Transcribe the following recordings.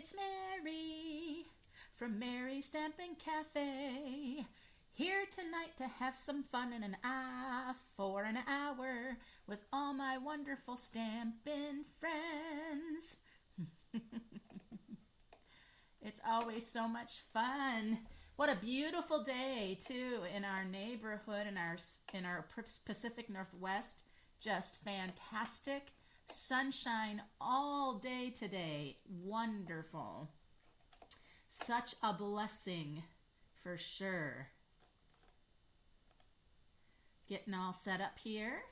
It's Mary from Mary's Stampin' Cafe. Here tonight to have some fun in for an hour with all my wonderful Stampin' friends. It's always so much fun. What a beautiful day too in our neighborhood in our Pacific Northwest. Just fantastic. Sunshine all day today. Wonderful. Such a blessing for sure. Getting all set up here.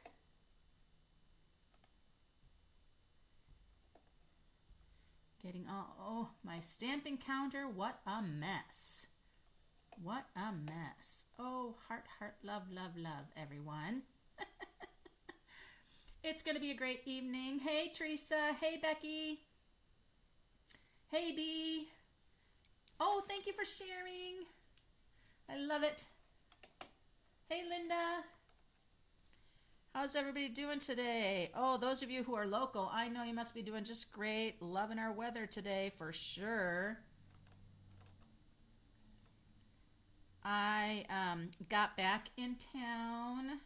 Getting all, oh, my stamping counter, what a mess. What a mess. Oh, heart, heart, love, love, love, everyone. It's going to be a great evening. Hey, Teresa. Hey, Becky. Hey, Bee. Oh, thank you for sharing. I love it. Hey, Linda. How's everybody doing today? Oh, those of you who are local, I know you must be doing just great. Loving our weather today for sure. I got back in town.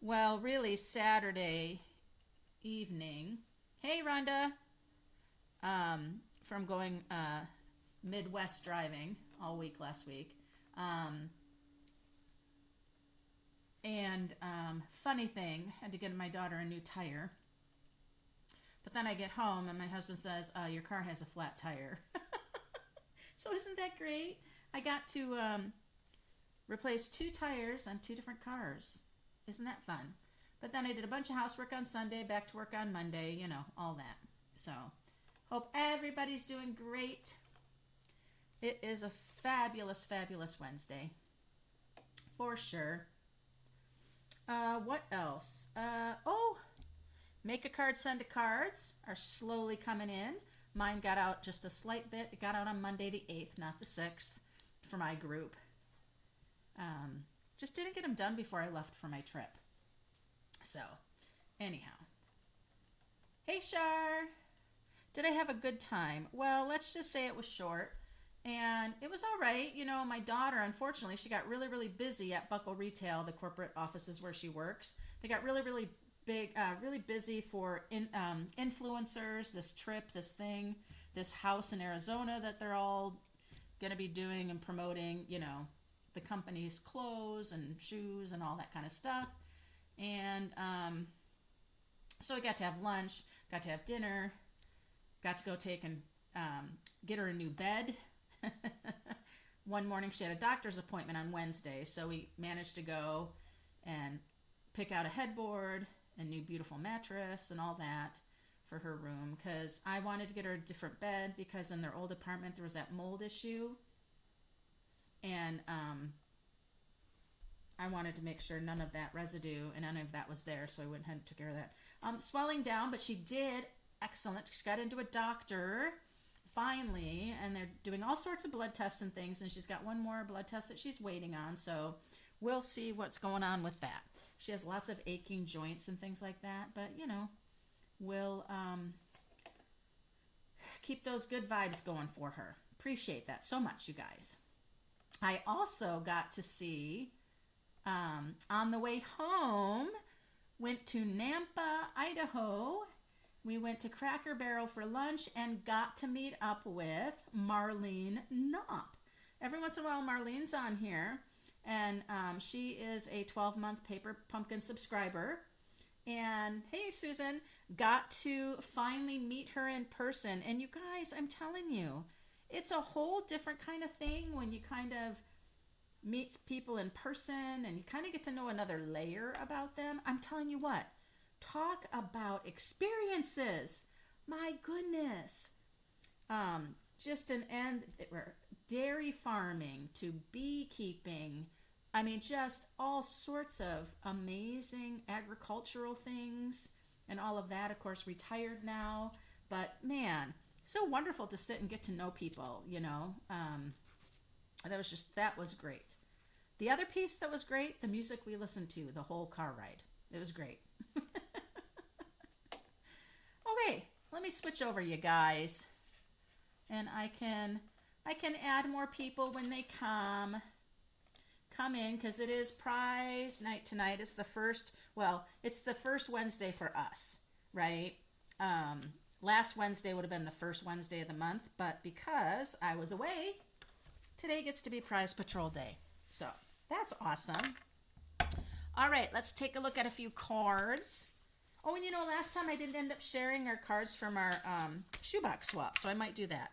Well, really Saturday evening. Hey, Rhonda. From going Midwest driving all week last week. And funny thing, had to get my daughter a new tire. But then I get home and my husband says, your car has a flat tire. So isn't that great? I got to replace 2 tires on 2 different cars. Isn't that fun? But then I did a bunch of housework on Sunday, back to work on Monday, you know, all that. So hope everybody's doing great. It is a fabulous, fabulous Wednesday. For sure. What else? Oh, make a card, send a cards are slowly coming in. Mine got out just a slight bit. It got out on Monday the 8th, not the 6th, for my group. Just didn't get them done before I left for my trip. So, anyhow. Hey, Shar. Did I have a good time? Well, let's just say it was short. And it was all right. You know, my daughter, unfortunately, she got really, really busy at Buckle Retail, the corporate offices where she works. They got really, really big, really busy for influencers, this trip, this thing, this house in Arizona that they're all going to be doing and promoting, you know, the company's clothes and shoes and all that kind of stuff. And so we got to have lunch, got to have dinner, got to go take and get her a new bed. One morning she had a doctor's appointment on Wednesday, so we managed to go and pick out a headboard, a new beautiful mattress and all that for her room, because I wanted to get her a different bed because in their old apartment there was that mold issue, and I wanted to make sure none of that residue and none of that was there, so I went ahead and took care of that. Swelling down, but she did excellent. She got into a doctor finally, and they're doing all sorts of blood tests and things, and she's got one more blood test that she's waiting on, so we'll see what's going on with that. She has lots of aching joints and things like that, but you know, we'll keep those good vibes going for her. Appreciate that so much, you guys. I also got to see on the way home, went to Nampa, Idaho. We went to Cracker Barrel for lunch and got to meet up with Marlene Knopp. Every once in a while, Marlene's on here, and she is a 12-month Paper Pumpkin subscriber. And hey, Susan, got to finally meet her in person. And you guys, I'm telling you, it's a whole different kind of thing when you kind of meet people in person and you kind of get to know another layer about them. I'm telling you what. Talk about experiences. My goodness. Just an end, dairy farming to beekeeping. I mean, just all sorts of amazing agricultural things and all of that. Of course, retired now. But man, so wonderful to sit and get to know people, you know. That was great. The other piece that was great, the music we listened to the whole car ride. It was great. Okay, let me switch over, you guys. and I can add more people when they come in, because it is prize night tonight. It's the first, well, it's the first Wednesday for us, right? Last Wednesday would have been the first Wednesday of the month, but because I was away, today gets to be Prize Patrol Day. So that's awesome. All right, let's take a look at a few cards. Oh, and you know, last time I didn't end up sharing our cards from our shoebox swap, so I might do that.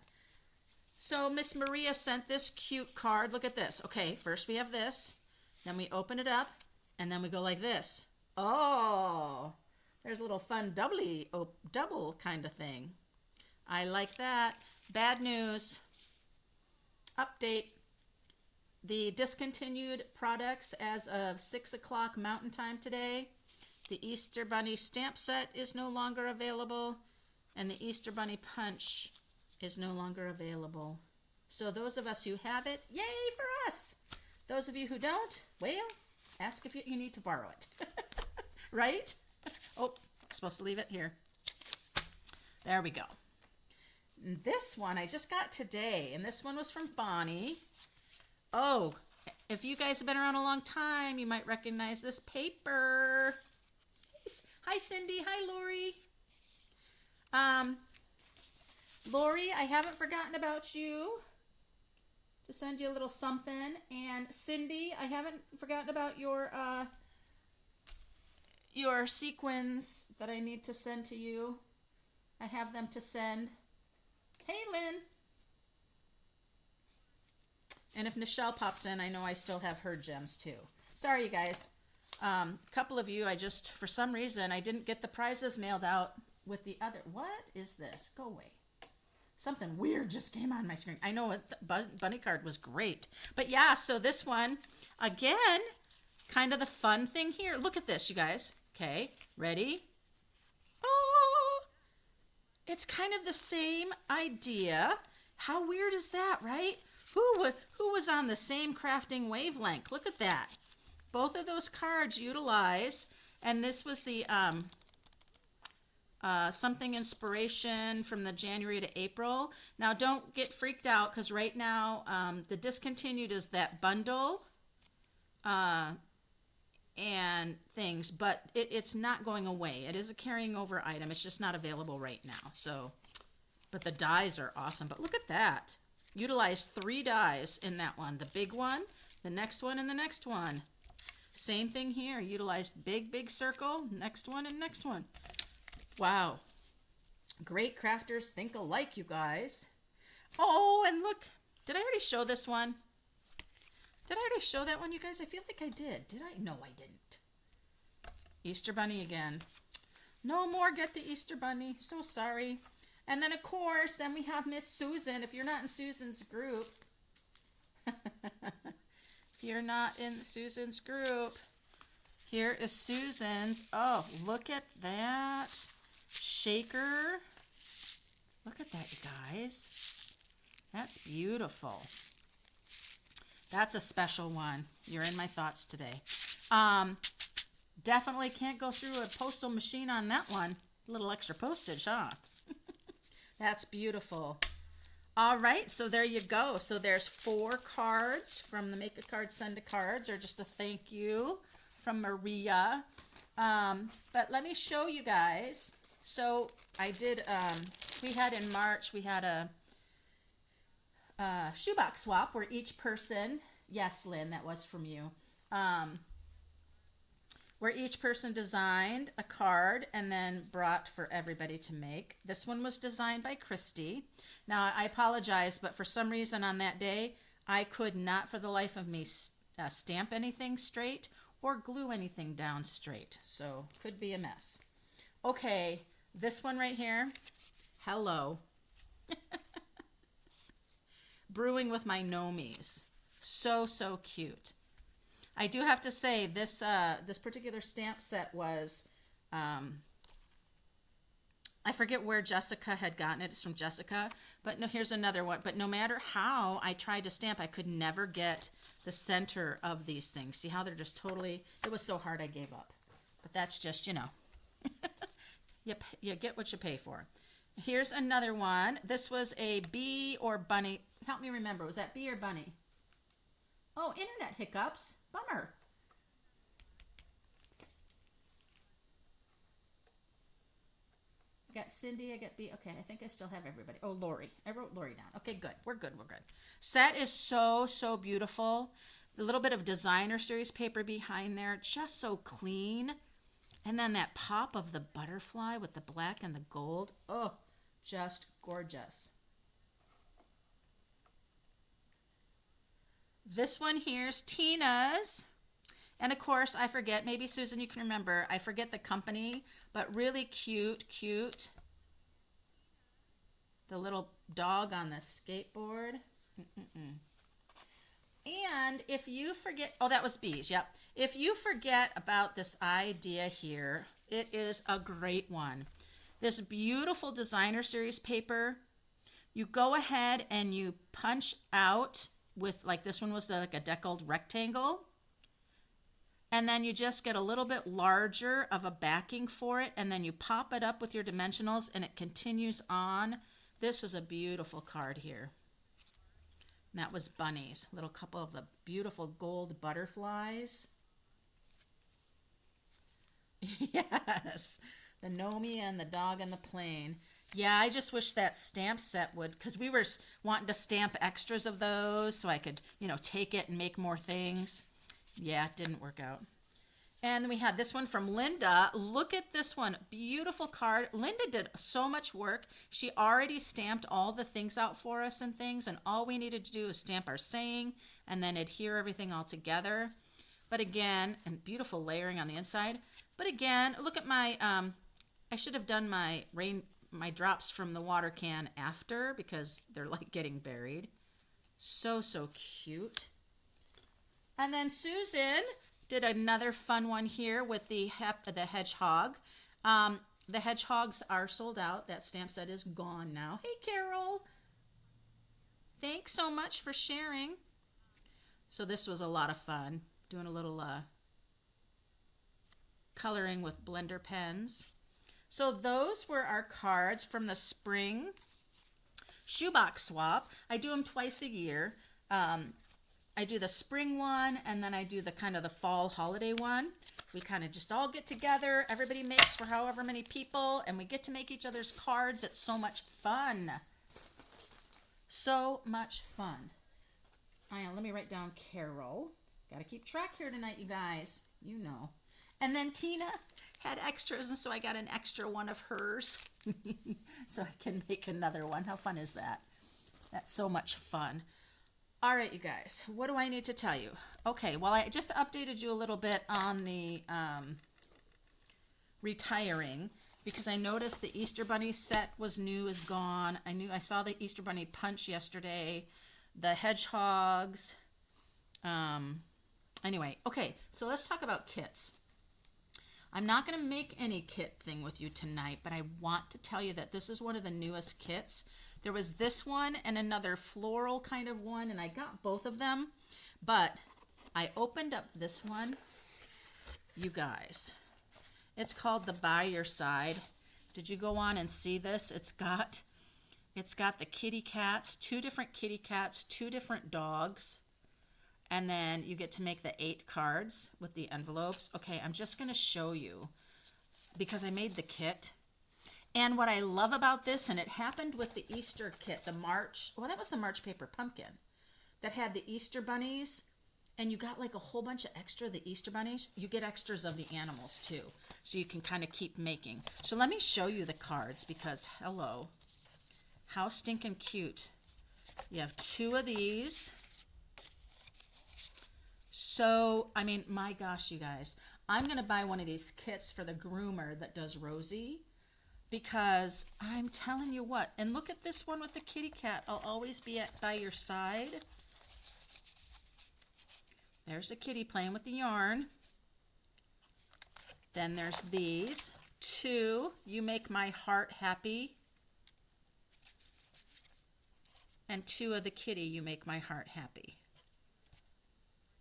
So Miss Maria sent this cute card. Look at this. Okay, first we have this, then we open it up, and then we go like this. Oh, there's a little fun double kind of thing. I like that. Bad news. Update. The discontinued products as of 6 o'clock Mountain Time today. The Easter Bunny stamp set is no longer available, and the Easter Bunny punch is no longer available. So those of us who have it, yay for us. Those of you who don't, well, ask if you need to borrow it. Right? Oh, supposed to leave it here. There we go. And this one I just got today, and this one was from Bonnie. Oh, if you guys have been around a long time, you might recognize this paper. Hi, Cindy. Hi, Lori. Lori, I haven't forgotten about you to send you a little something. And Cindy, I haven't forgotten about your sequins that I need to send to you. I have them to send. Hey, Lynn. And if Nichelle pops in, I know I still have her gems too. Sorry, you guys. A couple of you, for some reason, I didn't get the prizes mailed out with the other. What is this? Go away. Something weird just came on my screen. I know the bunny card was great. But yeah, so this one, again, kind of the fun thing here. Look at this, you guys. Okay, ready? Oh, it's kind of the same idea. How weird is that, right? Who was on the same crafting wavelength? Look at that. Both of those cards utilize, and this was the something inspiration from the January to April. Now don't get freaked out, because right now the discontinued is that bundle and things, but it's not going away. It is a carrying over item. It's just not available right now. So, but the dies are awesome. But look at that. Utilize 3 dies in that one. The big one, the next one, and the next one. Same thing here. Utilized big circle, next one, and next one. Wow. Great crafters think alike, you guys. Oh, and look. Did I already show this one? Did I already show that one, you guys? I feel like I did. Did I? No, I didn't. Easter Bunny again. No more get the Easter Bunny. So sorry. And then, of course, then we have Miss Susan. If you're not in Susan's group, here is Susan's. Oh, look at that shaker. Look at that, you guys. That's beautiful. That's a special one. You're in my thoughts today. Definitely can't go through a postal machine on that one. A little extra postage, huh? That's beautiful. All right, so there you go. So there's 4 cards from the Make a Card, Send a Cards, or just a thank you from Maria. But let me show you guys. So I did, we had in March, we had a shoebox swap where each person, yes, Lynn, that was from you, where each person designed a card and then brought for everybody to make. This one was designed by Christy. Now, I apologize, but for some reason on that day, I could not for the life of me stamp anything straight or glue anything down straight. So, could be a mess. Okay, this one right here, hello. Brewing with my Nomies. So cute. I do have to say this this particular stamp set was I forget where Jessica had gotten it. It's from Jessica, but no, here's another one. But no matter how I tried to stamp, I could never get the center of these things. See how they're just totally, it was so hard I gave up. But that's just, you know, you get what you pay for. Here's another one. This was a bee or bunny. Help me remember. Was that bee or bunny? Oh, internet hiccups. Bummer. I got Cindy. I got bee. Okay, I think I still have everybody. Oh, Lori. I wrote Lori down. Okay, good. We're good. We're good. Set is so, so beautiful. The little bit of designer series paper behind there. Just so clean. And then that pop of the butterfly with the black and the gold. Oh, just gorgeous. This one here's Tina's. And of course, I forget, maybe Susan, you can remember, I forget the company, but really cute, cute. The little dog on the skateboard. Mm-mm-mm. And if you forget, oh, that was bees, yep. If you forget about this idea here, it is a great one. This beautiful designer series paper, you go ahead and you punch out with, like this one was like a deckled rectangle. And then you just get a little bit larger of a backing for it, and then you pop it up with your dimensionals and it continues on. This was a beautiful card here. And that was bunnies, a little couple of the beautiful gold butterflies. Yes, the Nomi and the dog and the plane. Yeah, I just wish that stamp set would, because we were wanting to stamp extras of those so I could, take it and make more things. Yeah, it didn't work out. And then we had this one from Linda. Look at this one. Beautiful card. Linda did so much work. She already stamped all the things out for us and things, and all we needed to do is stamp our saying and then adhere everything all together. But again, and beautiful layering on the inside. But again, look at my, I should have done my drops from the water can after because they're like getting buried. So, so cute. And then Susan did another fun one here with the hedgehog. The hedgehogs are sold out. That stamp set is gone now. Hey, Carol. Thanks so much for sharing. So this was a lot of fun, doing a little coloring with blender pens. So those were our cards from the spring shoebox swap. I do them twice a year. I do the spring one, and then I do the kind of the fall holiday one. We kind of just all get together. Everybody makes for however many people, and we get to make each other's cards. It's so much fun. So much fun. Let me write down Carol. Got to keep track here tonight, you guys. You know. And then Tina had extras, and so I got an extra one of hers. So I can make another one. How fun is that? That's so much fun. All right, you guys, what do I need to tell you? Okay, well, I just updated you a little bit on the retiring because I noticed the Easter Bunny set was new, is gone. I saw the Easter Bunny punch yesterday, the hedgehogs. Anyway, okay, so let's talk about kits. I'm not going to make any kit thing with you tonight, but I want to tell you that this is one of the newest kits. There was this one and another floral kind of one, and I got both of them, but I opened up this one, you guys. It's called the By Your Side. Did you go on and see this? It's got the kitty cats, 2 different kitty cats, 2 different dogs, and then you get to make the 8 cards with the envelopes. Okay, I'm just going to show you because I made the kit. And what I love about this, and it happened with the Easter kit, that was the March paper pumpkin that had the Easter bunnies, and you got like a whole bunch of extra of the Easter bunnies. You get extras of the animals too, so you can kind of keep making. So let me show you the cards because, hello, how stinking cute. You have 2 of these. So, I mean, my gosh, you guys, I'm going to buy one of these kits for the groomer that does Rosie. Because I'm telling you what, and look at this one with the kitty cat. I'll always be by your side. There's a kitty playing with the yarn. Then there's these 2. You make my heart happy. And 2 of the kitty. You make my heart happy.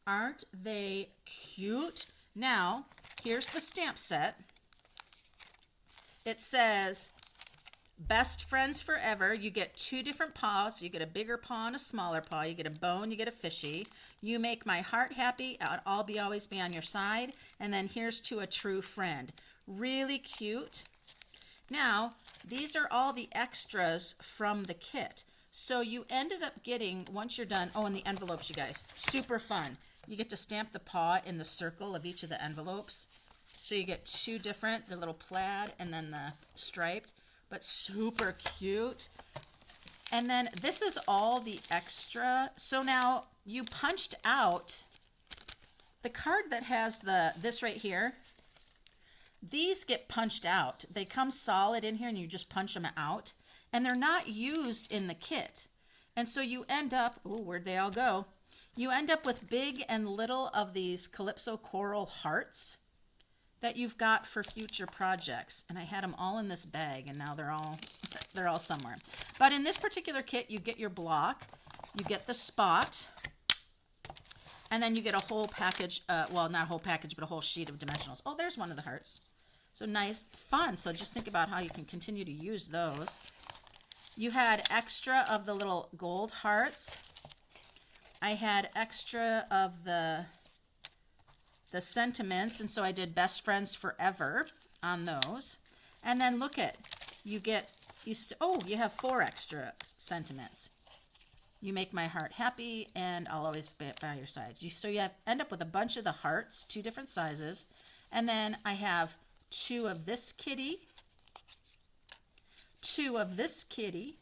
Aren't they cute? Now, here's the stamp set. It says, Best friends forever. You get 2 different paws. You get a bigger paw and a smaller paw. You get a bone, you get a fishy. You make my heart happy. I'll be always be on your side. And then here's to a true friend. Really cute. Now, these are all the extras from the kit. So you ended up getting, once you're done, oh, and the envelopes, you guys, super fun. You get to stamp the paw in the circle of each of the envelopes. So you get 2 different, the little plaid and then the striped, but super cute. And then this is all the extra. So now you punched out the card that has this right here. These get punched out. They come solid in here and you just punch them out. And they're not used in the kit. And so you end up, ooh, where'd they all go? You end up with big and little of these Calypso coral hearts that you've got for future projects. And I had them all in this bag and now they're all somewhere. But in this particular kit, you get your block, you get the spot, and then you get a whole package, well, not a whole package, but a whole sheet of dimensionals. Oh, there's one of the hearts. So nice, fun. So just think about how you can continue to use those. You had extra of the little gold hearts. I had extra of the sentiments, and so I did best friends forever on those. And then look at, you have 4 extra sentiments. You make my heart happy, and I'll always be by your side. So you end up with a bunch of the hearts, 2 different sizes. And then I have 2 of this kitty, 2 of this kitty,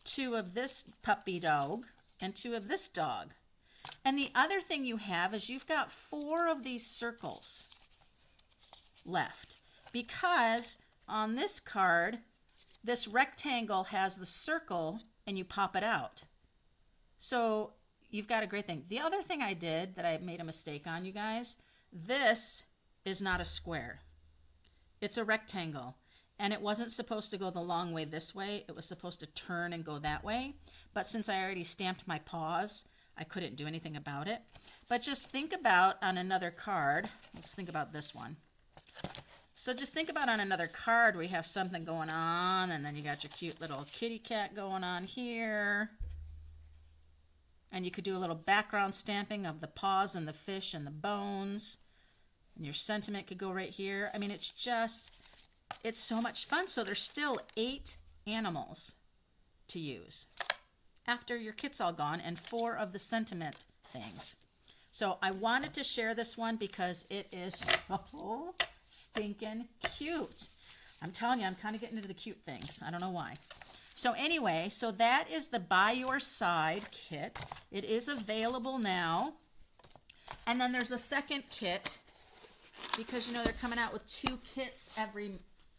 2 of this puppy dog, and 2 of this dog. And the other thing you have is you've got 4 of these circles left, because on this card, this rectangle has the circle and you pop it out. So you've got a great thing. The other thing I did that I made a mistake on, you guys, this is not a square. It's a rectangle. And it wasn't supposed to go the long way this way. It was supposed to turn and go that way. But since I already stamped my paws, I couldn't do anything about it. But just think about on another card. Let's think about this one. So just think about on another card where you have something going on, and then you got your cute little kitty cat going on here. And you could do a little background stamping of the paws and the fish and the bones. And your sentiment could go right here. I mean, it's so much fun. So there's still 8 animals to use after your kit's all gone, and 4 of the sentiment things. So I wanted to share this one because it is so stinking cute. I'm telling you, I'm kind of getting into the cute things. I don't know why. So anyway, so that is the By Your Side kit. It is available now. And then there's a second kit, because you know they're coming out with 2 kits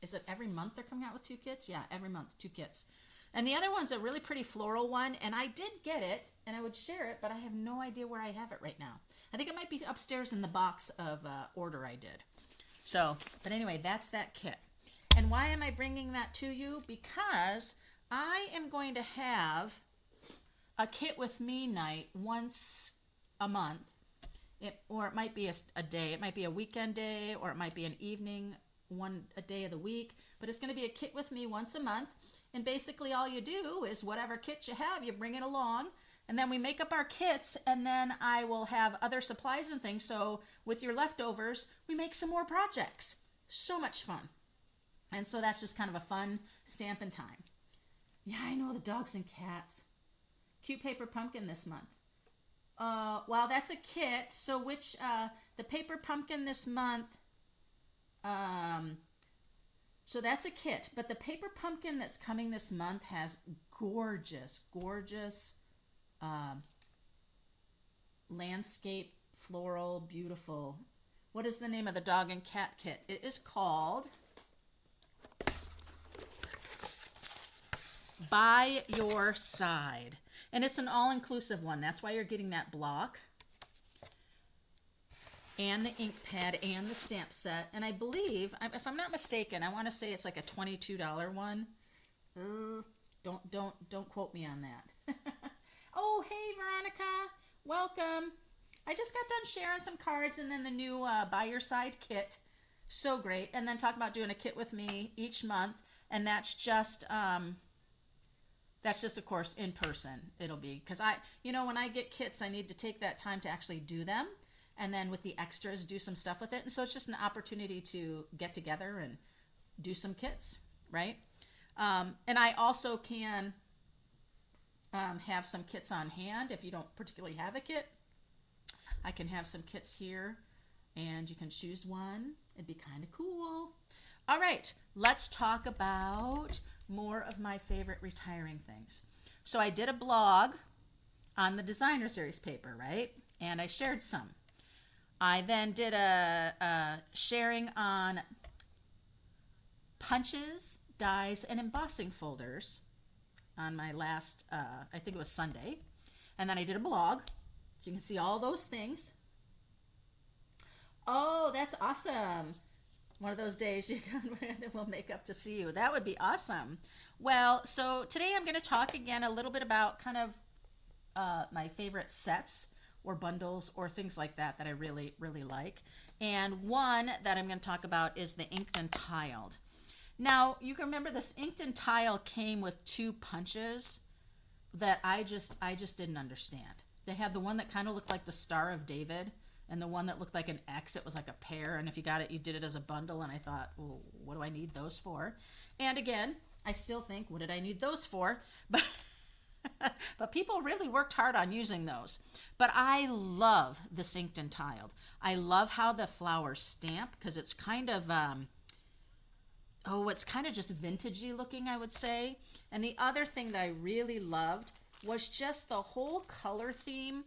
is it every month they're coming out with 2 kits? Yeah, every month, 2 kits. And the other one's a really pretty floral one, and I did get it, and I would share it, but I have no idea where I have it right now. I think it might be upstairs in the box of order I did. So, but anyway, that's that kit. And why am I bringing that to you? Because I am going to have a Kit With Me night once a month, or it might be a day. It might be a weekend day, or it might be an evening, a day of the week. But it's going to be a Kit With Me once a month. And basically all you do is whatever kit you have, you bring it along, and then we make up our kits, and then I will have other supplies and things. So with your leftovers, we make some more projects. So much fun. And so that's just kind of a fun Stampin' time. Yeah, I know, the dogs and cats. Cute paper pumpkin this month. Well, that's a kit. So which, the paper pumpkin this month, so that's a kit, but the paper pumpkin that's coming this month has gorgeous, gorgeous landscape, floral, beautiful. What is the name of the dog and cat kit? It is called By Your Side. And it's an all-inclusive one. That's why you're getting that block and the ink pad and the stamp set. And I believe, if I'm not mistaken, I want to say it's like a $22 one. Don't quote me on that. Oh, hey, Veronica. Welcome. I just got done sharing some cards and then the new By Your Side kit. So great. And then talk about doing a kit with me each month, and that's just of course in person. It'll be because when I get kits, I need to take that time to actually do them, and then with the extras do some stuff with it. And so it's just an opportunity to get together and do some kits, right? And I also can have some kits on hand if you don't particularly have a kit. I can have some kits here, and you can choose one. It'd be kind of cool. All right, let's talk about more of my favorite retiring things. So I did a blog on the designer series paper, right? And I shared some. I then did a sharing on punches, dies, and embossing folders on my last, I think it was Sunday. And then I did a blog, so you can see all those things. Oh, that's awesome. One of those days you come and we'll make up to see you. That would be awesome. Well, so today I'm going to talk again a little bit about kind of my favorite sets or bundles or things like that I really, really like. And one that I'm going to talk about is the inked and tiled. Now, you can remember this inked and tile came with two punches that I just didn't understand. They had the one that kind of looked like the Star of David, and the one that looked like an X. It was like a pair, and if you got it, you did it as a bundle, and I thought, well, what do I need those for? And again, I still think, what did I need those for? But people really worked hard on using those. But I love this inked and tiled. I love how the flowers stamp, because it's kind of it's kind of just vintagey looking, I would say. And the other thing that I really loved was just the whole color theme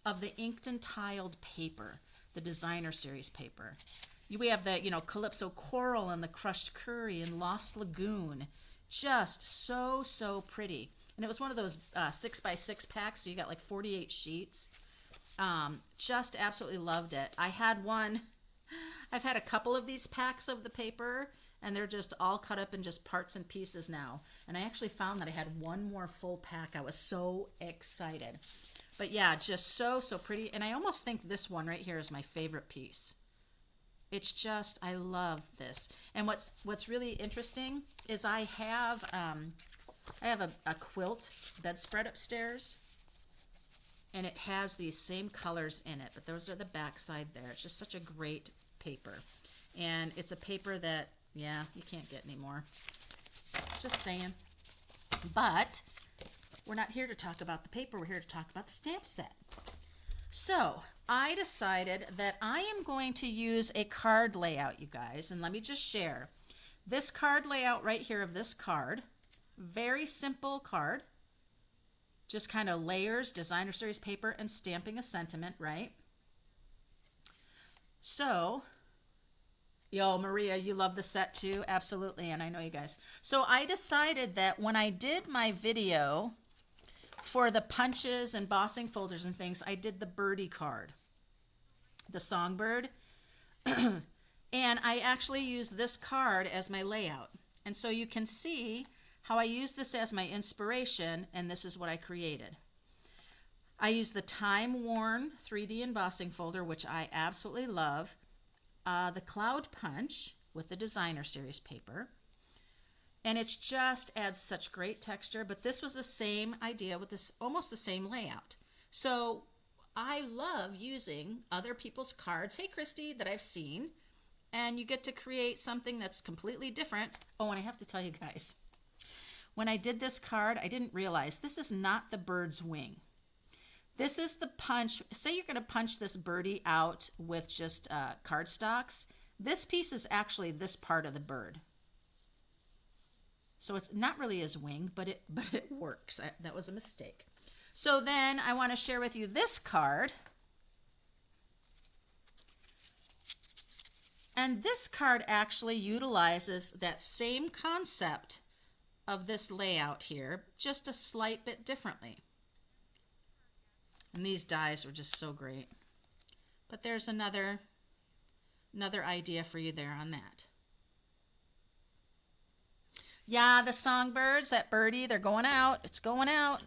of the inked and tiled paper, the designer series paper. We have the, Calypso Coral and the Crushed Curry and Lost Lagoon. Just so, so pretty. And it was one of those 6x6 packs, so you got like 48 sheets. Just absolutely loved it. I've had a couple of these packs of the paper, and they're just all cut up in just parts and pieces now. And I actually found that I had one more full pack. I was so excited. But yeah, just so, so pretty. And I almost think this one right here is my favorite piece. It's just, I love this. And what's really interesting is I have a quilt bedspread upstairs, and it has these same colors in it, but those are the backside there. It's just such a great paper. And it's a paper that, yeah, you can't get anymore. Just saying. But we're not here to talk about the paper. We're here to talk about the stamp set. So I decided that I am going to use a card layout, you guys. And let me just share. This card layout right here of this card, very simple card. Just kind of layers, designer series paper, and stamping a sentiment, right? So, yo, Maria, you love the set too? Absolutely, and I know you guys. So I decided that when I did my video for the punches and embossing folders and things, I did the birdie card, the songbird. And I actually used this card as my layout. And so you can see how I use this as my inspiration, and this is what I created. I used the time-worn 3D embossing folder, which I absolutely love, the cloud punch with the designer series paper, and it just adds such great texture. But this was the same idea with this, almost the same layout. So I love using other people's cards, hey Christy, that I've seen, and you get to create something that's completely different. Oh, and I have to tell you guys, when I did this card, I didn't realize this is not the bird's wing. This is the punch. Say you're going to punch this birdie out with just cardstocks. This piece is actually this part of the bird. So it's not really his wing, but it works. That was a mistake. So then I want to share with you this card. And this card actually utilizes that same concept of this layout here, just a slight bit differently. And these dies were just so great. But there's another idea for you there on that. Yeah, the songbirds, that birdie, they're going out. It's going out.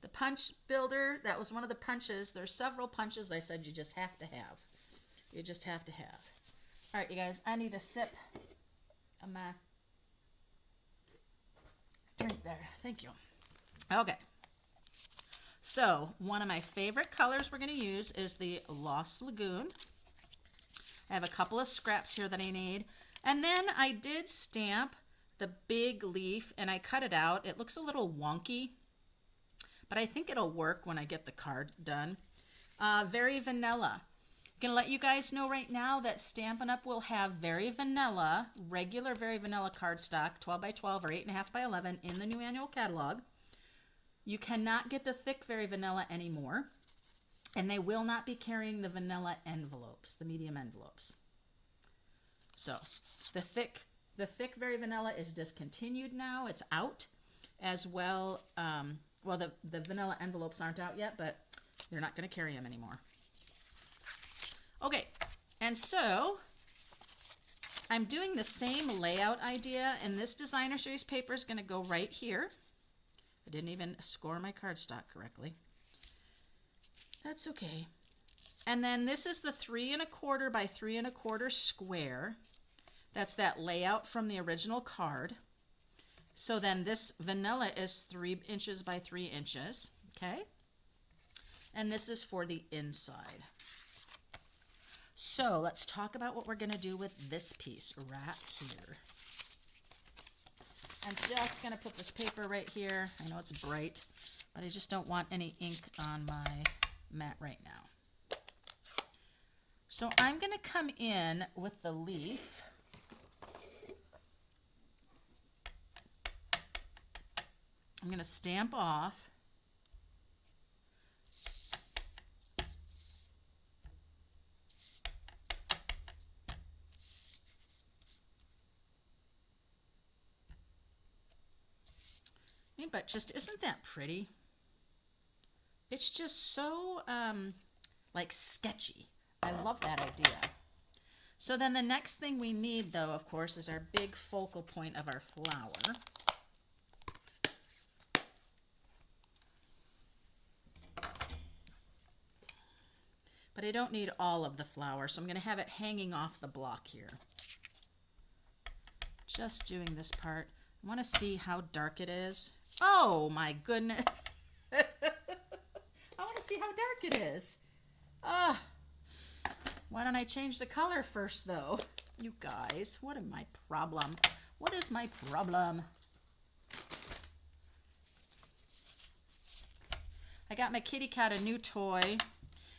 The punch builder, that was one of the punches. There's several punches I said you just have to have. You just have to have. All right, you guys, I need a sip of my drink there. Thank you. Okay. So one of my favorite colors we're going to use is the Lost Lagoon. I have a couple of scraps here that I need. And then I did stamp the big leaf and I cut it out. It looks a little wonky, but I think it'll work when I get the card done. Very vanilla. I'm going to let you guys know right now that Stampin' Up! Will have very vanilla, regular very vanilla cardstock, 12 by 12 or 8.5 by 11 in the new annual catalog. You cannot get the thick very vanilla anymore, and they will not be carrying the vanilla envelopes, the medium envelopes. So the thick very vanilla is discontinued now. It's out as well. Well, the vanilla envelopes aren't out yet, but they're not going to carry them anymore. Okay, and so I'm doing the same layout idea, and this designer series paper is going to go right here. I didn't even score my cardstock correctly. That's okay. And then this is the 3 1/4 by 3 1/4 square. That's that layout from the original card. So then this vanilla is 3 inches by 3 inches, okay? And this is for the inside. So let's talk about what we're going to do with this piece right here. I'm just going to put this paper right here. I know it's bright, but I just don't want any ink on my mat right now. So I'm going to come in with the leaf. I'm going to stamp off. But just isn't that pretty? It's just so like sketchy. I love that idea. So then the next thing we need, though, of course, is our big focal point of our flower. But I don't need all of the flower, so I'm going to have it hanging off the block here. Just doing this part. I want to see how dark it is. Oh my goodness. I want to see how dark it is. Why don't I change the color first, though? You guys, what is my problem? What is my problem? I got my kitty cat a new toy.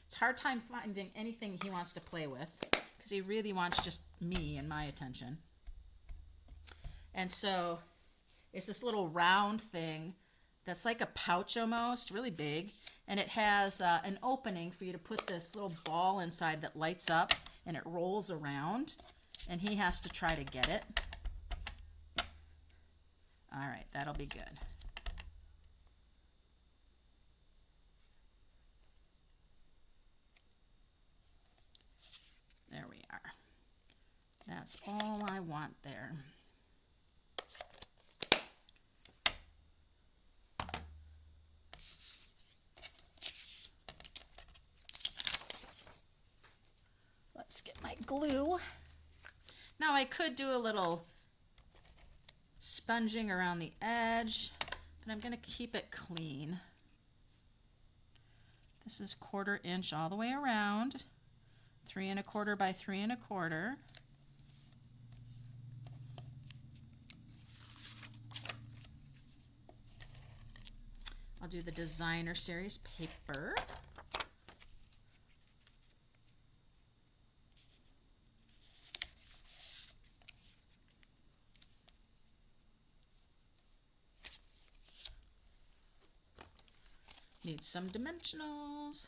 It's a hard time finding anything he wants to play with because he really wants just me and my attention. And so it's this little round thing that's like a pouch almost, really big. And it has an opening for you to put this little ball inside that lights up and it rolls around. And he has to try to get it. All right, that'll be good. There we are. That's all I want there. Let's get my glue. Now I could do a little sponging around the edge, but I'm going to keep it clean. This is 1/4 inch all the way around, 3 1/4 by 3 1/4. I'll do the designer series paper. Need some dimensionals.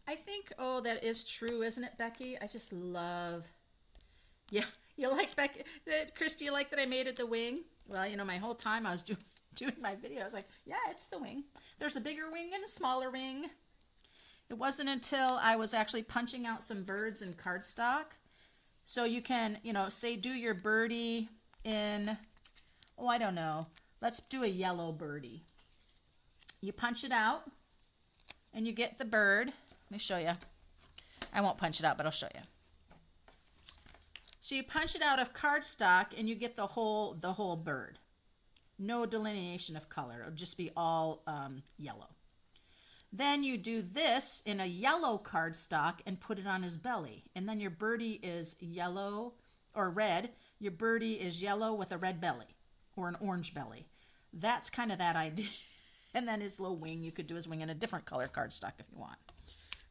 I think, oh, that is true, isn't it, Becky? I just love, yeah, you like, Becky, Christy, you like that I made it the wing? Well, you know, my whole time I was doing my video, I was like, yeah, it's the wing. There's a bigger wing and a smaller wing. It wasn't until I was actually punching out some birds in cardstock. So you can, you know, say do your birdie in, oh, I don't know. Let's do a yellow birdie. You punch it out and you get the bird. Let me show you. I won't punch it out, but I'll show you. So you punch it out of cardstock and you get the whole bird. No delineation of color. It'll just be all yellow. Then you do this in a yellow cardstock and put it on his belly. And then your birdie is yellow or red. Your birdie is yellow with a red belly or an orange belly. That's kind of that idea. And then his little wing, you could do his wing in a different color cardstock if you want.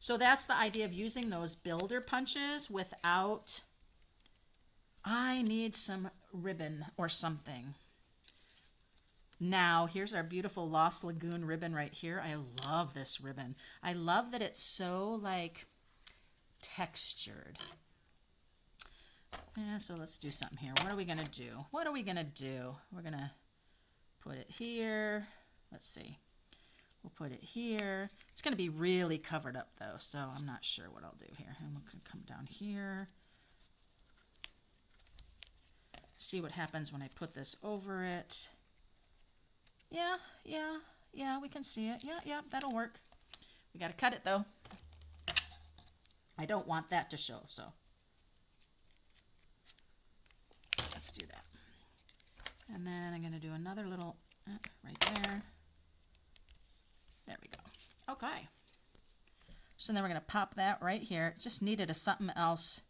So that's the idea of using those builder punches without, I need some ribbon or something. Now, here's our beautiful Lost Lagoon ribbon right here. I love this ribbon. I love that it's so like textured. Yeah, so let's do something here. What are we going to do? What are we going to do? We're going to put it here. Let's see. We'll put it here. It's going to be really covered up though, so I'm not sure what I'll do here. I'm going to come down here. See what happens when I put this over it. Yeah, we can see it. Yeah, that'll work. We got to cut it though. I don't want that to show, so let's do that. And then I'm going to do another little right there. There we go. Okay. So then we're going to pop that right here. Just needed a something else.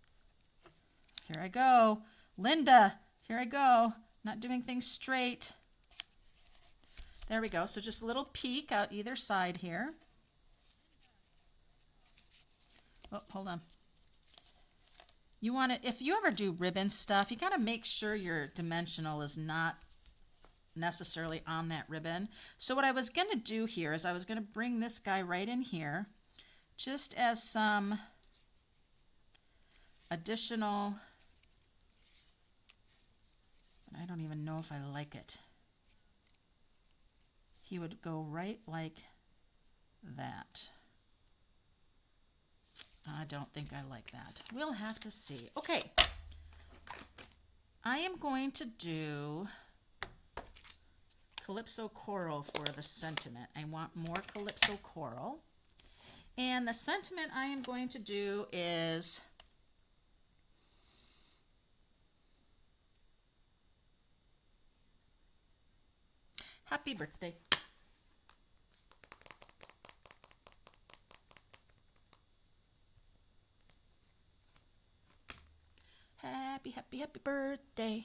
Here I go. Linda, here I go. Not doing things straight. There we go. So just a little peek out either side here. Oh, hold on. You want to, if you ever do ribbon stuff, you got to make sure your dimensional is not necessarily on that ribbon. So what I was going to do here is I was going to bring this guy right in here just as some additional, I don't even know if I like it. He would go right like that. I don't think I like that. We'll have to see. Okay. I am going to do Calypso Coral for the sentiment. I want more Calypso Coral. And the sentiment I am going to do is Happy Birthday. Happy birthday.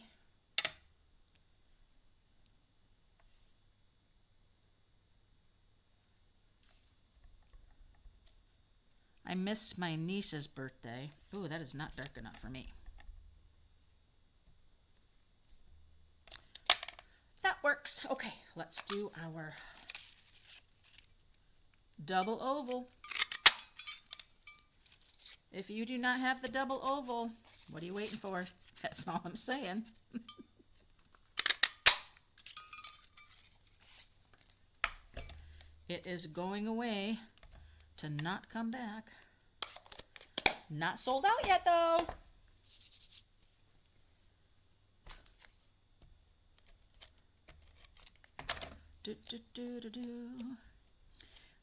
I miss my niece's birthday. Ooh, that is not dark enough for me. That works. Okay, let's do our double oval. If you do not have the double oval, what are you waiting for? That's all I'm saying. It is going away to not come back. Not sold out yet though.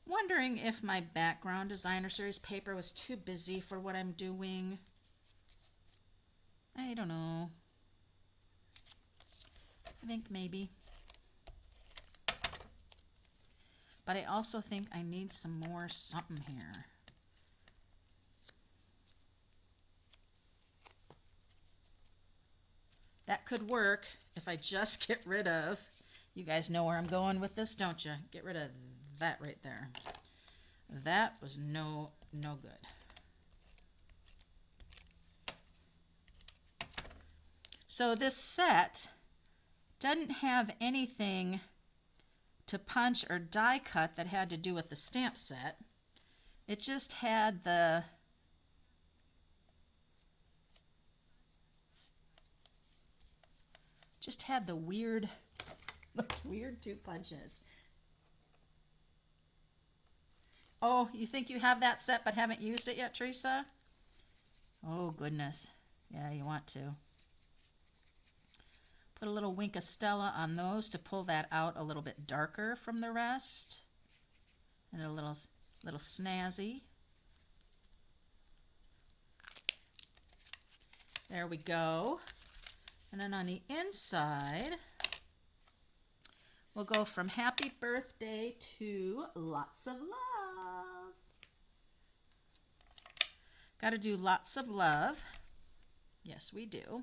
Wondering if my background designer series paper was too busy for what I'm doing. I don't know. I think maybe. But I also think I need some more something here. That could work if I just get rid of, you guys know where I'm going with this, don't you? Get rid of that right there. That was no good. So this set doesn't have anything to punch or die cut that had to do with the stamp set. It just had the weird, those weird two punches. Oh, you think you have that set but haven't used it yet, Teresa? Oh, goodness. Yeah, you want to. Put a little wink of Stella on those to pull that out a little bit darker from the rest. And a little snazzy. There we go. And then on the inside, we'll go from happy birthday to lots of love. Got to do lots of love. Yes, we do.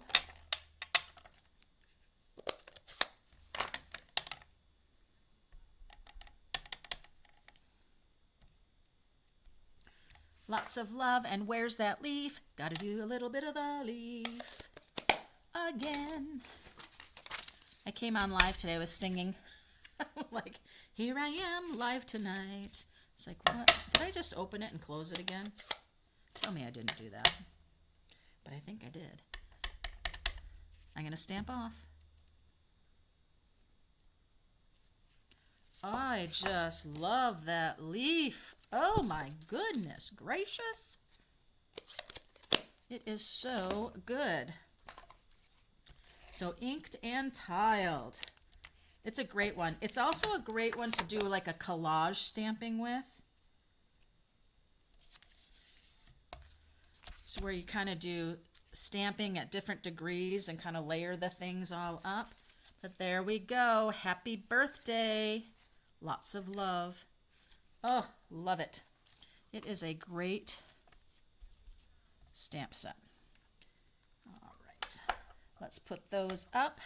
Lots of love, and where's that leaf? Got to do a little bit of the leaf again. I came on live today, I was singing like, here I am live tonight. It's like, what? Did I just open it and close it again? Tell me I didn't do that. But I think I did. I'm going to stamp off. I just love that leaf. Oh my goodness gracious. It is so good. So inked and tiled. It's a great one. It's also a great one to do like a collage stamping with. It's where you kind of do stamping at different degrees and kind of layer the things all up. But there we go. Happy birthday. Lots of love. Oh, love it. It is a great stamp set. All right. Let's put those up.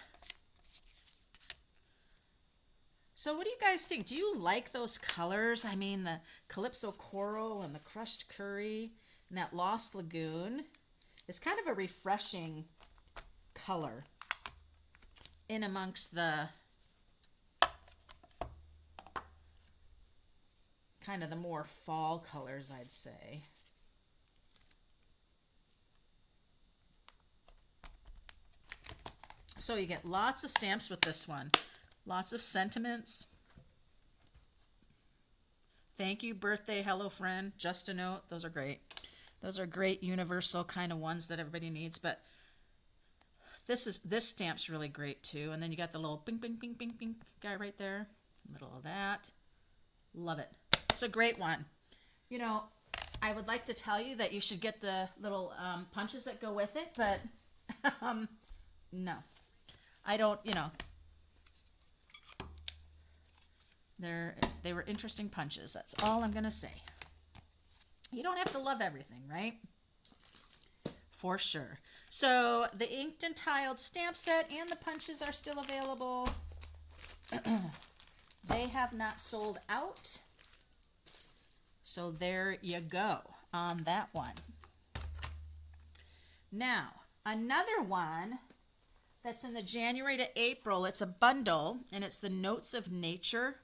So what do you guys think? Do you like those colors? I mean, the Calypso Coral and the Crushed Curry and that Lost Lagoon. It's kind of a refreshing color in amongst the kind of the more fall colors, I'd say. So you get lots of stamps with this one. Lots of sentiments. Thank you, birthday, hello friend, just a note. Those are great. Those are great universal kind of ones that everybody needs. But this stamp's really great too. And then you got the little bing, bing, bing, bing, bing guy right there. Middle of that. Love it. It's a great one. You know, I would like to tell you that you should get the little punches that go with it, but no. I don't, you know. They were interesting punches. That's all I'm going to say. You don't have to love everything, right? For sure. So the inked and tiled stamp set and the punches are still available. They have not sold out. So there you go on that one. Now, another one that's in the January to April, it's a bundle, and it's the Notes of Nature.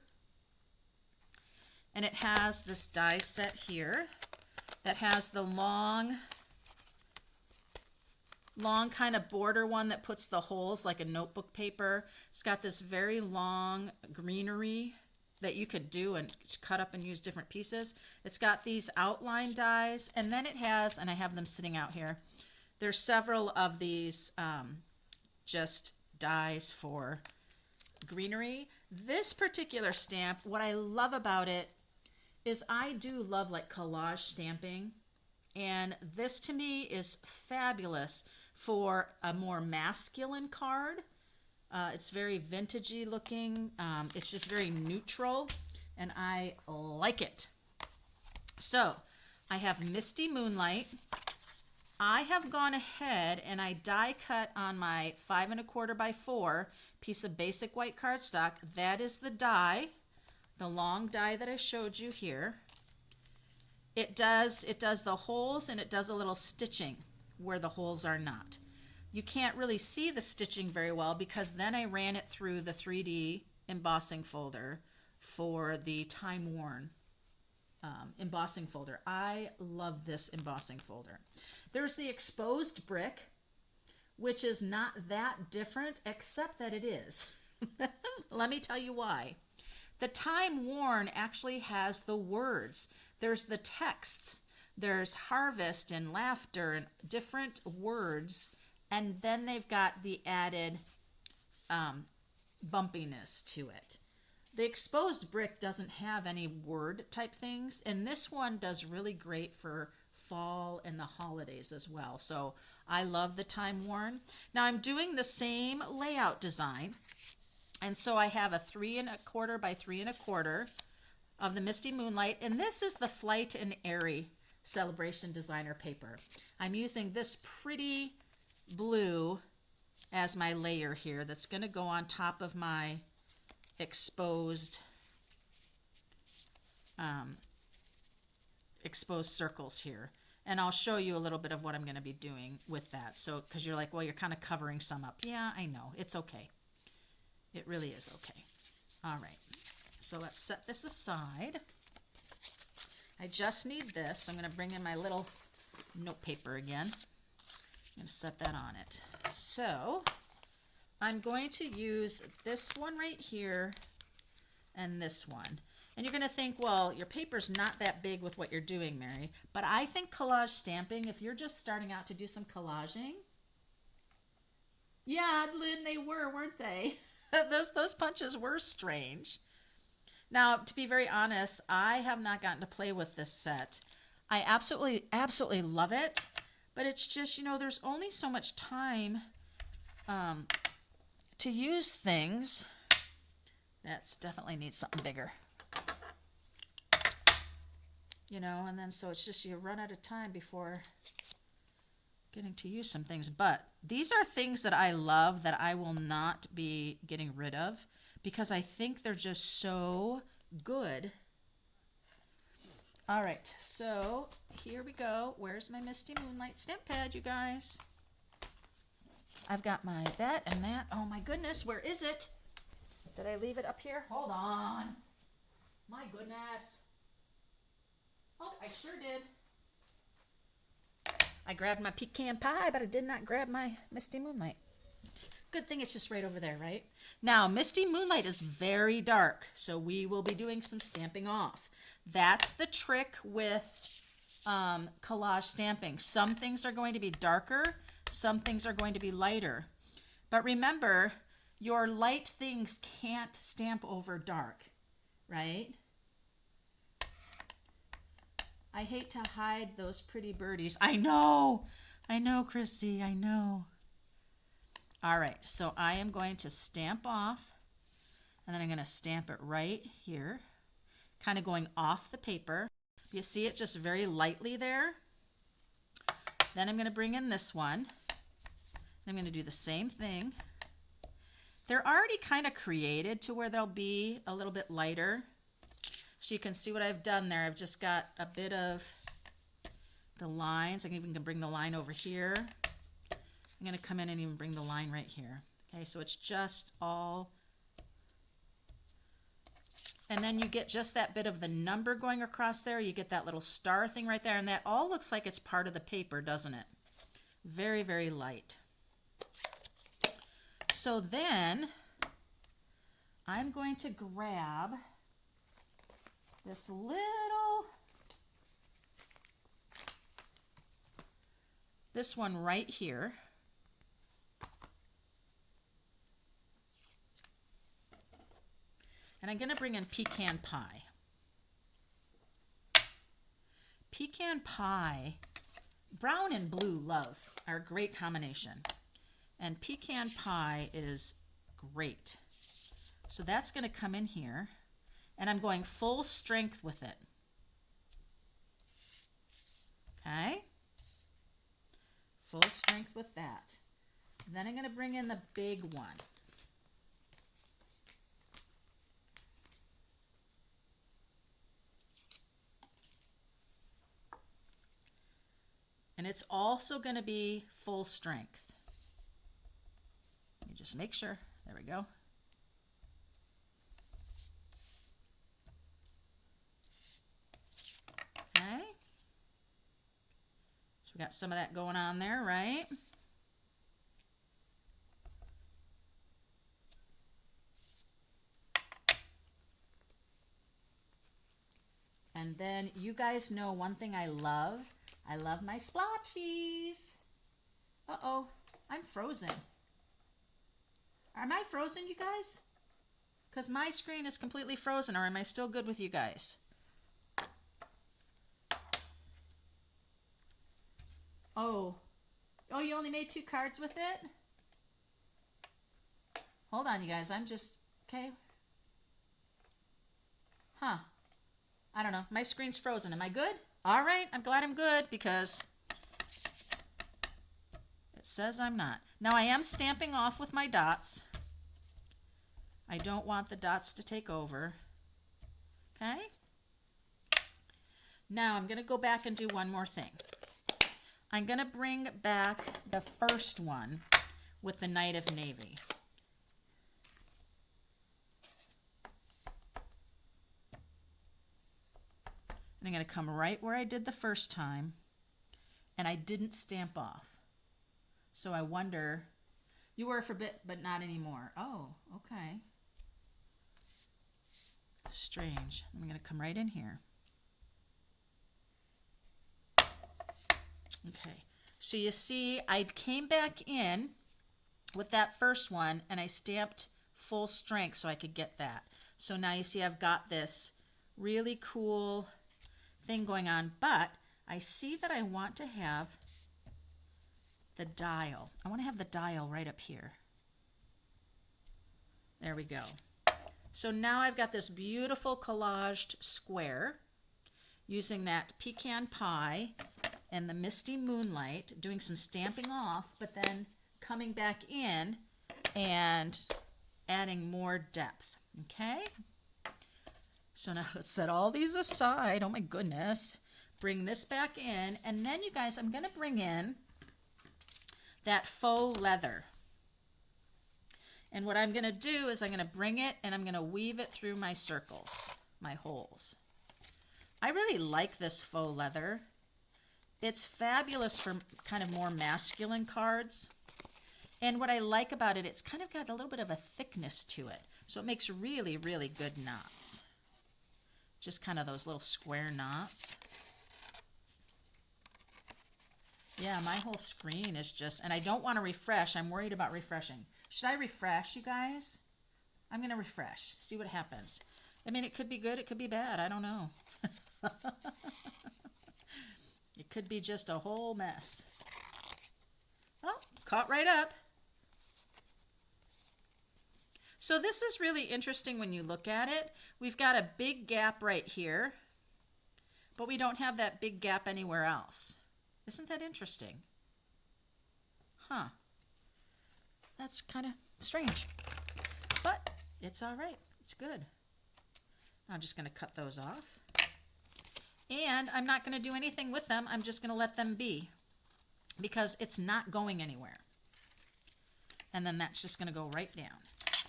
And it has this die set here that has the long kind of border one that puts the holes like a notebook paper. It's got this very long greenery that you could do and cut up and use different pieces. It's got these outline dies, and then it has, and I have them sitting out here, there's several of these just dies for greenery. This particular stamp, what I love about it is I do love like collage stamping, and this to me is fabulous for a more masculine card. It's very vintagey looking. It's just very neutral, and I like it. So I have Misty Moonlight. I have gone ahead and I die cut on my 5 1/4 by 4 piece of basic white cardstock. That is the die, the long die that I showed you here. It does the holes, and it does a little stitching where the holes are not. You can't really see the stitching very well because then I ran it through the 3D embossing folder for the time worn embossing folder. I love this embossing folder. There's the exposed brick, which is not that different, except that it is. Let me tell you why. The time worn actually has the words. There's the text. There's harvest and laughter and different words. And then they've got the added bumpiness to it. The exposed brick doesn't have any word type things, and this one does really great for fall and the holidays as well. So I love the time worn. Now I'm doing the same layout design. And so I have a 3 1/4 by 3 1/4 of the Misty Moonlight. And this is the Flight and Airy Celebration Designer paper. I'm using this pretty blue as my layer here. That's going to go on top of my exposed circles here. And I'll show you a little bit of what I'm going to be doing with that. So, because you're like, well, you're kind of covering some up. Yeah, I know. It's okay. It really is okay. All right. So let's set this aside. I just need this. So I'm going to bring in my little note paper again. I'm going to set that on it. So I'm going to use this one right here and this one. And you're going to think, well, your paper's not that big with what you're doing, Mary. But I think collage stamping, if you're just starting out to do some collaging, yeah, Lynn, they were, weren't they? Those punches were strange. Now, to be very honest, I have not gotten to play with this set. I absolutely love it. But it's just, you know, there's only so much time to use things. That's definitely needs something bigger. You know, and then so it's just you run out of time before getting to use some things. But these are things that I love that I will not be getting rid of because I think they're just so good. All right, so here we go. Where's my Misty Moonlight stamp pad, you guys? I've got my that and that. Oh my goodness, where is it? Did I leave it up here? Hold on. My goodness. Oh, I sure did. I grabbed my pecan pie, but I did not grab my Misty Moonlight. Good thing it's just right over there, right? Now, Misty Moonlight is very dark, so we will be doing some stamping off. That's the trick with collage stamping. Some things are going to be darker, some things are going to be lighter. But remember, your light things can't stamp over dark, right? I hate to hide those pretty birdies. I know, Christy, I know. All right, so I am going to stamp off, and then I'm going to stamp it right here, kind of going off the paper. You see it just very lightly there. Then I'm going to bring in this one. I'm going to do the same thing. They're already kind of created to where they'll be a little bit lighter. So you can see what I've done there. I've just got a bit of the lines. I can even bring the line over here. I'm going to come in and even bring the line right here. Okay, so it's just all, and then you get just that bit of the number going across there. You get that little star thing right there, and that all looks like it's part of the paper, doesn't it? Very, very light. So then I'm going to grab this this one right here. And I'm going to bring in pecan pie. Pecan pie, brown and blue are a great combination. And pecan pie is great. So that's going to come in here. And I'm going full strength with it. Okay? Full strength with that. Then I'm going to bring in the big one. And it's also going to be full strength. You just make sure. There we go. Okay. So we got some of that going on there, right? And then you guys know one thing I love. I love my splotchies. Uh-oh, I'm frozen. Am I frozen, you guys? Because my screen is completely frozen, or am I still good with you guys? Oh, oh, you only made 2 cards with it? Hold on, you guys. I'm just, okay. Huh. I don't know. My screen's frozen. Am I good? All right. I'm glad I'm good because it says I'm not. Now I am stamping off with my dots. I don't want the dots to take over. Okay? Now I'm going to go back and do one more thing. I'm going to bring back the first one with the Night of Navy. And I'm going to come right where I did the first time, and I didn't stamp off. So I wonder, you were for a bit, but not anymore. Oh, okay. Strange. I'm going to come right in here. Okay, so you see I came back in with that first one and I stamped full strength so I could get that. So now you see I've got this really cool thing going on, but I see that I want to have the dial. I want to have the dial right up here. There we go. So now I've got this beautiful collaged square using that pecan pie and the misty moonlight, doing some stamping off, but then coming back in and adding more depth. Okay? So now let's set all these aside. Oh my goodness. Bring this back in, and then you guys, I'm going to bring in that faux leather. And what I'm going to do is I'm going to bring it and I'm going to weave it through my circles, my holes. I really like this faux leather. It's fabulous for kind of more masculine cards. And what I like about it, it's kind of got a little bit of a thickness to it. So it makes really, really good knots. Just kind of those little square knots. Yeah, my whole screen is just, and I don't want to refresh. I'm worried about refreshing. Should I refresh, you guys? I'm going to refresh, see what happens. I mean, it could be good, it could be bad. I don't know. It could be just a whole mess. Oh, caught right up. So this is really interesting when you look at it. We've got a big gap right here, but we don't have that big gap anywhere else. Isn't that interesting? Huh. That's kind of strange, but it's all right. It's good. I'm just going to cut those off. And I'm not going to do anything with them. I'm just going to let them be because it's not going anywhere. And then that's just going to go right down.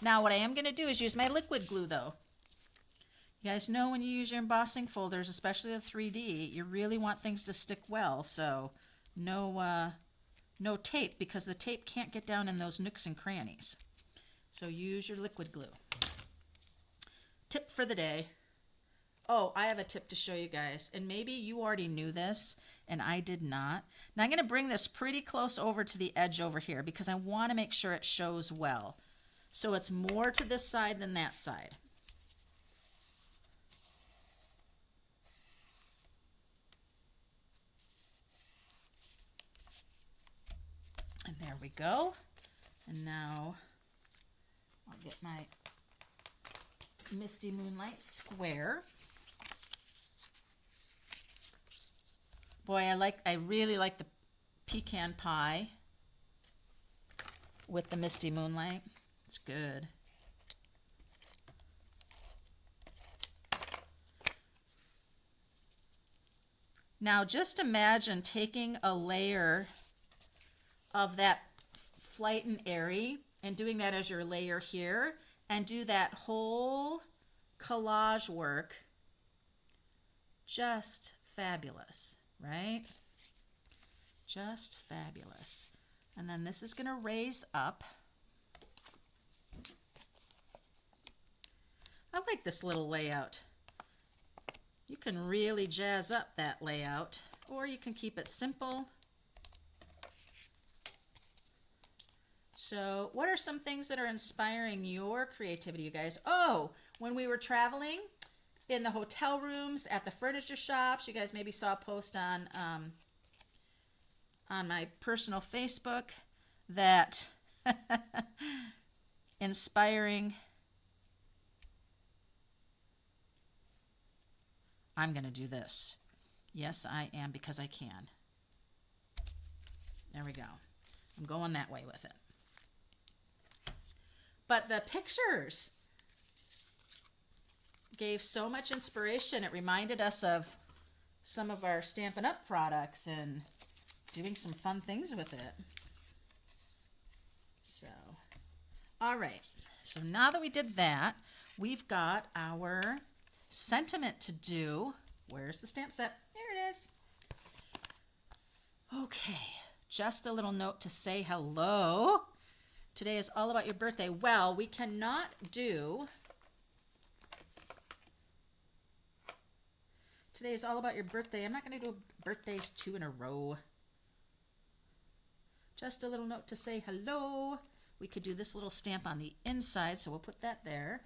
Now what I am going to do is use my liquid glue though. You guys know when you use your embossing folders, especially the 3D, you really want things to stick well. So no tape because the tape can't get down in those nooks and crannies. So use your liquid glue. Tip for the day. Oh, I have a tip to show you guys, and maybe you already knew this, and I did not. Now I'm going to bring this pretty close over to the edge over here because I want to make sure it shows well. So it's more to this side than that side. And there we go. And now I'll get my Misty Moonlight square. Boy, I really like the pecan pie with the Misty Moonlight. It's good. Now just imagine taking a layer of that Flight and Airy and doing that as your layer here and do that whole collage work. Just fabulous, right? Just fabulous. And then this is going to raise up. I like this little layout. You can really jazz up that layout, or you can keep it simple. So what are some things that are inspiring your creativity, you guys? Oh, when we were traveling in the hotel rooms, at the furniture shops, you guys maybe saw a post on on my personal Facebook that inspiring. I'm going to do this. Yes, I am, because I can. There we go. I'm going that way with it. But the pictures gave so much inspiration. It reminded us of some of our Stampin' Up! Products and doing some fun things with it. So, all right. So now that we did that, we've got our sentiment to do. Where's the stamp set? There it is. Okay, just a little note to say hello. Today is all about your birthday. Well, we cannot do... Today is all about your birthday. I'm not going to do birthdays 2 in a row. Just a little note to say hello. We could do this little stamp on the inside, so we'll put that there.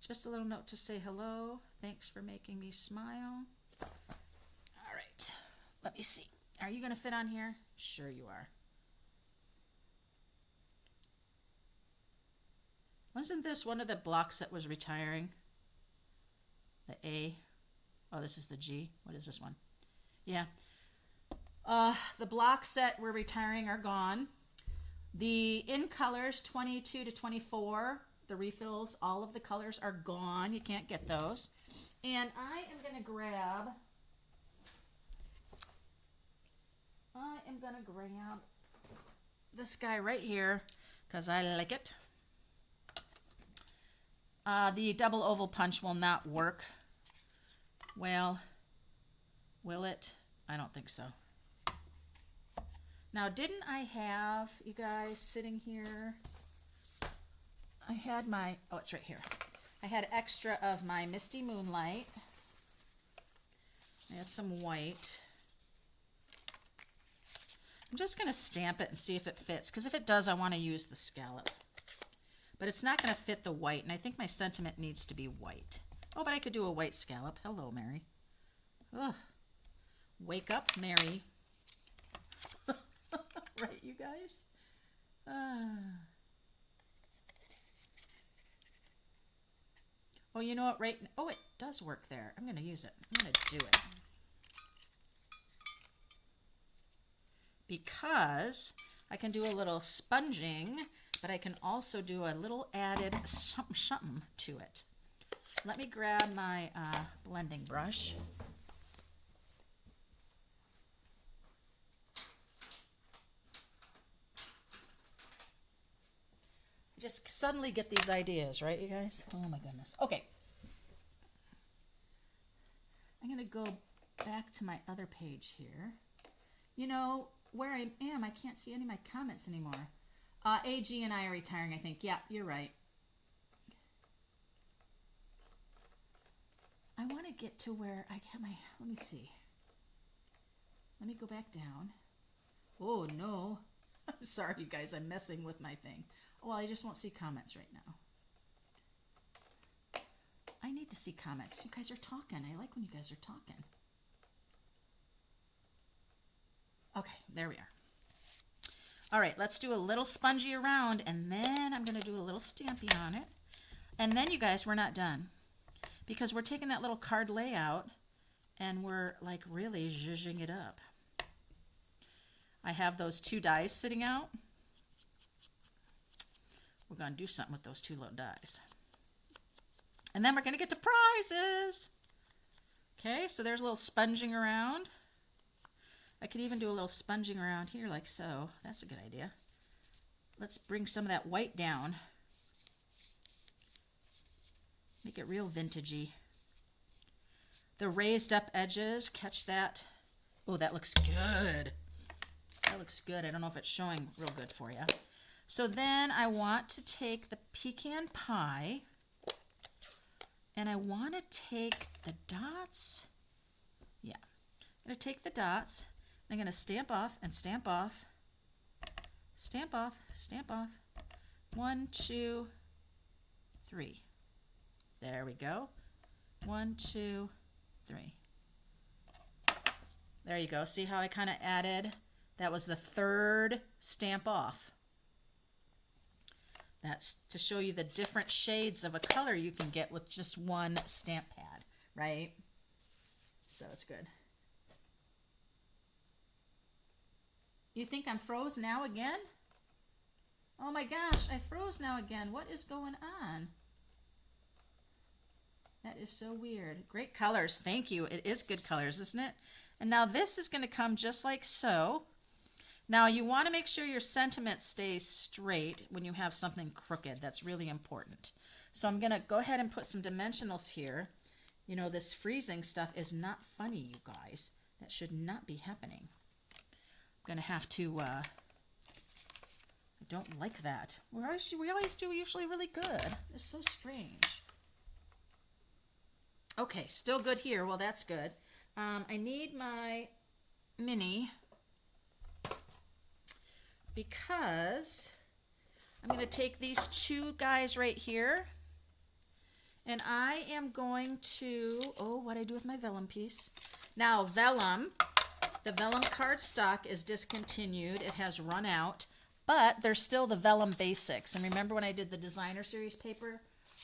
Just a little note to say hello. Thanks for making me smile. All right, let me see. Are you going to fit on here? Sure you are. Wasn't this one of the blocks that was retiring? The A. Oh, this is the G. What is this one? Yeah. The blocks that we're retiring are gone. The in colors 22 to 24, the refills, all of the colors are gone. You can't get those. And I am going to grab this guy right here because I like it. The double oval punch will not work. Well, will it? I don't think so. Now, didn't I have, you guys, sitting here? I had my, oh, it's right here. I had extra of my Misty Moonlight. I had some white. I'm just going to stamp it and see if it fits, because if it does, I want to use the scallop. But it's not going to fit the white, and I think my sentiment needs to be white. Oh, but I could do a white scallop. Hello, Mary. Ugh. Wake up, Mary. Right, you guys? Oh, you know what? Right. Oh, it does work there. I'm going to use it. I'm going to do it. Because I can do a little sponging, but I can also do a little added something to it. Let me grab my blending brush. Just suddenly get these ideas, right, you guys? Oh my goodness. Okay. I'm going to go back to my other page here. You know, where I am, I can't see any of my comments anymore. AG and I are retiring, I think. Yeah, you're right. I want to get to where I get my, let me see. Let me go back down. Oh, no. I'm sorry, you guys. I'm messing with my thing. Well, I just won't see comments right now. I need to see comments. You guys are talking. I like when you guys are talking. Okay, there we are. All right, let's do a little spongy around, and then I'm going to do a little stampy on it. And then, you guys, we're not done. Because we're taking that little card layout, and we're, like, really zhuzhing it up. I have those 2 dies sitting out. We're going to do something with those 2 little dies. And then we're going to get to prizes. Okay, so there's a little sponging around. I could even do a little sponging around here like so. That's a good idea. Let's bring some of that white down. Make it real vintagey. The raised up edges, catch that. Oh, that looks good. That looks good. I don't know if it's showing real good for you. So then I want to take the pecan pie, and I want to take the dots. Yeah, I'm going to take the dots. I'm going to stamp off and stamp off, stamp off, stamp off. 1, 2, 3. There we go. 1, 2, 3. There you go. See how I kind of added? That was the third stamp off. That's to show you the different shades of a color you can get with just one stamp pad, right? So it's good. You think I'm froze now again? Oh my gosh, I froze now again. What is going on? That is so weird. Great colors. Thank you. It is good colors, isn't it? And now this is going to come just like so. Now you want to make sure your sentiment stays straight when you have something crooked. That's really important. So I'm going to go ahead and put some dimensionals here. You know, this freezing stuff is not funny, you guys. That should not be happening. I'm going to have to, I don't like that. We always do usually really good. It's so strange. Okay, still good here. Well, that's good. I need my mini because I'm going to take these two guys right here and I am going to, what I do with my vellum piece. Now, vellum, the vellum cardstock is discontinued. It has run out, but there's still the vellum basics. And remember when I did the designer series paper,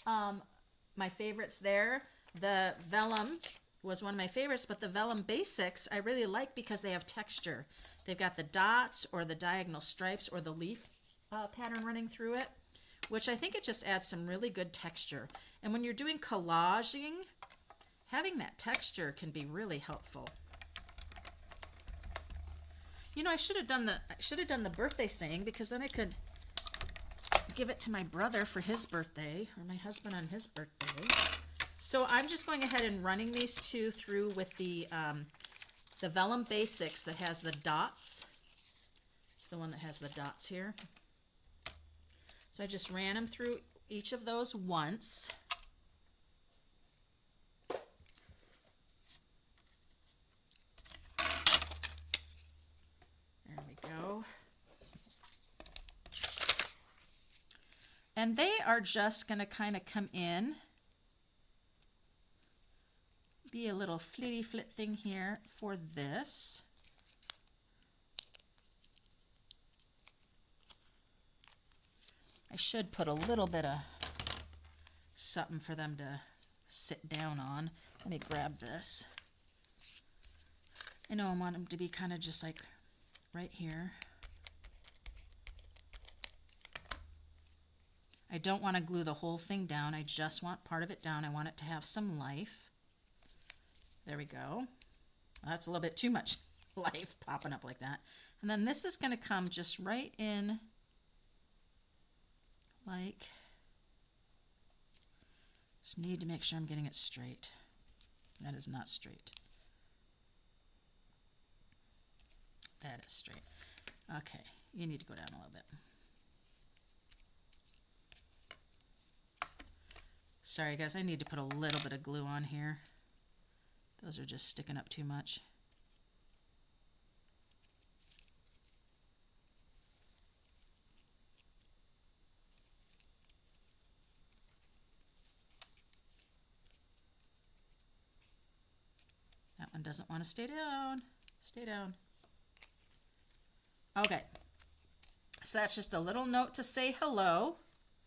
my favorites there, the vellum was one of my favorites, but the vellum basics I really like because they have texture. They've got the dots or the diagonal stripes or the leaf pattern running through it, which I think it just adds some really good texture. And when you're doing collaging, having that texture can be really helpful. You know, I should have done the birthday saying, because then I could give it to my brother for his birthday, or my husband on his birthday. So I'm just going ahead and running these two through with the vellum basics that has the dots. It's the one that has the dots here. So I just ran them through each of those once. There we go. And they are just going to kind of come in. Be a little flitty flit thing here for this. I should put a little bit of something for them to sit down on. Let me grab this. I know I want them to be kind of just like right here. I don't want to glue the whole thing down. I just want part of it down. I want it to have some life. There we go. That's a little bit too much life popping up like that. And then this is going to come just right in like, just need to make sure I'm getting it straight. That is not straight. That is straight. Okay, you need to go down a little bit. Sorry guys, I need to put a little bit of glue on here. Those are just sticking up too much. That one doesn't want to stay down. Stay down. Okay. So that's just a little note to say hello,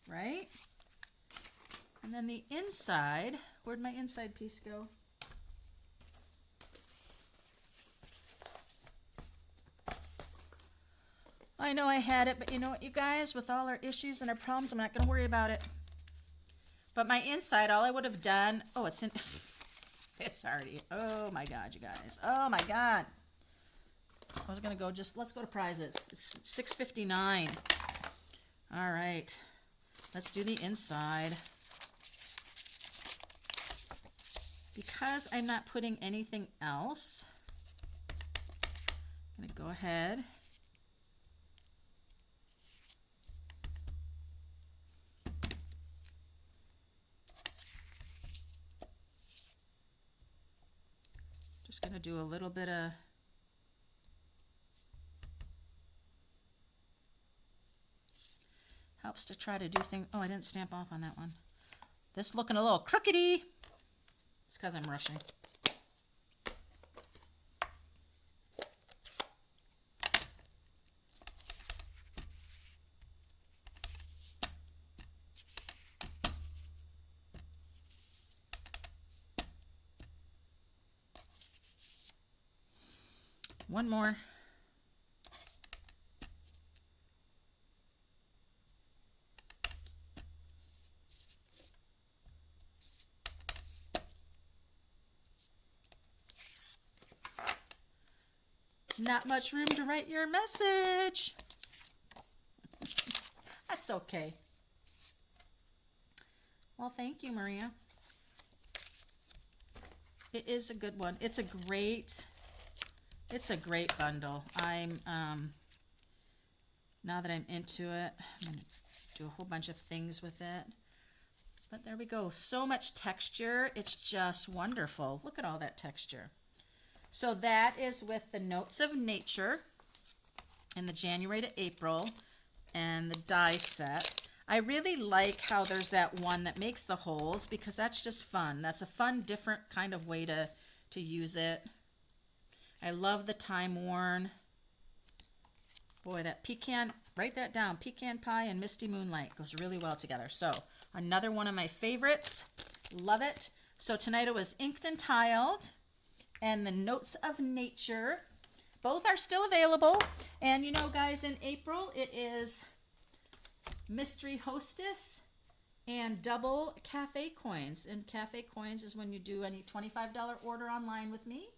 right? And then the inside, where'd my inside piece go? I know I had it, but you know what, you guys, with all our issues and our problems, I'm not going to worry about it. But my inside, all I would have done, oh, it's in, it's already, oh my God, you guys. Oh my God. I was going to go just, let's go to prizes. It's $6.59. All right. Let's do the inside. Because I'm not putting anything else, I'm going to go ahead. Just going to do a little bit of helps to try to do things. Oh, I didn't stamp off on that one. This looking a little crookedy. It's because I'm rushing. One more. Not much room to write your message. That's okay. Well, thank you, Maria. It is a good one. It's a great bundle. I'm now that I'm into it, I'm gonna do a whole bunch of things with it. But there we go. So much texture. It's just wonderful. Look at all that texture. So that is with the Notes of Nature in the January to April and the die set. I really like how there's that one that makes the holes because that's just fun. That's a fun, different kind of way to use it. I love the time worn. Boy, that pecan, write that down. Pecan pie and misty moonlight goes really well together. So another one of my favorites. Love it. So tonight it was Inked and Tiled and the Notes of Nature. Both are still available. And you know, guys, in April it is Mystery Hostess and double Café coins. And Café coins is when you do any $25 order online with me.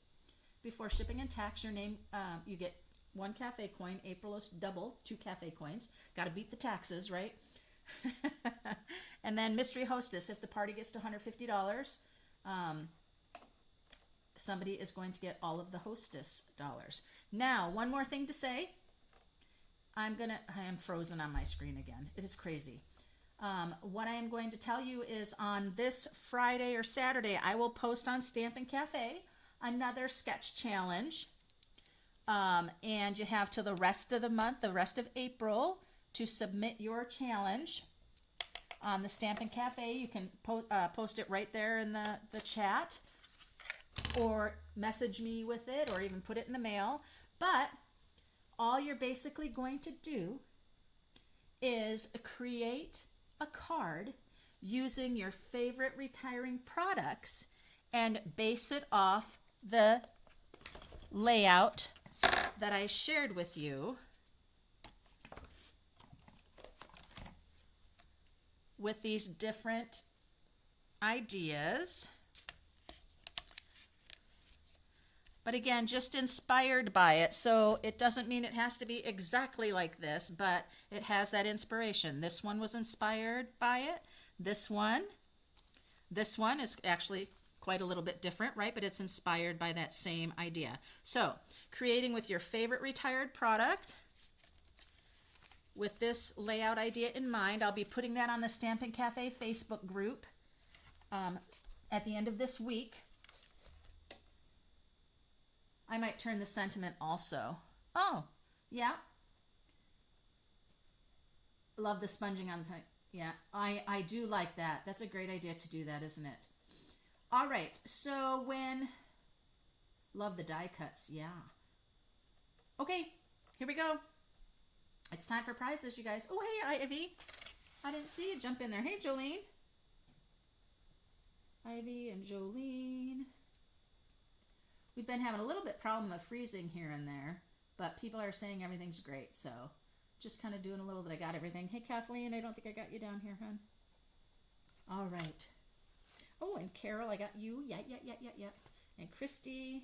Before shipping and tax, your name, you get 1 Café coin. April is double, 2 Café coins. Got to beat the taxes, right? And then Mystery Hostess, if the party gets to $150, somebody is going to get all of the Hostess dollars. Now, one more thing to say. I am frozen on my screen again. It is crazy. What I am going to tell you is on this Friday or Saturday, I will post on Stampin' Café another sketch challenge. And you have till the rest of the month, the rest of April, to submit your challenge on the Stampin' Café. You can post it right there in the chat or message me with it or even put it in the mail. But all you're basically going to do is create a card using your favorite retiring products and base it off the layout that I shared with you with these different ideas. But again, just inspired by it. So it doesn't mean it has to be exactly like this, but it has that inspiration. This one was inspired by it. This one is actually quite a little bit different, right? But it's inspired by that same idea. So creating with your favorite retired product with this layout idea in mind. I'll be putting that on the Stampin' Café Facebook group at the end of this week. I might turn the sentiment also. Oh, yeah. Love the sponging on the, yeah, I do like that. That's a great idea to do that, isn't it? All right, so love the die cuts, yeah. Okay, here we go. It's time for prizes, you guys. Oh, hey, Ivy. I didn't see you jump in there. Hey, Jolene. Ivy and Jolene. We've been having a little bit problem of freezing here and there, but people are saying everything's great, so just kind of doing a little that I got everything. Hey, Kathleen, I don't think I got you down here, hon. All right. Oh, and Carol, I got you. Yeah. And Christy.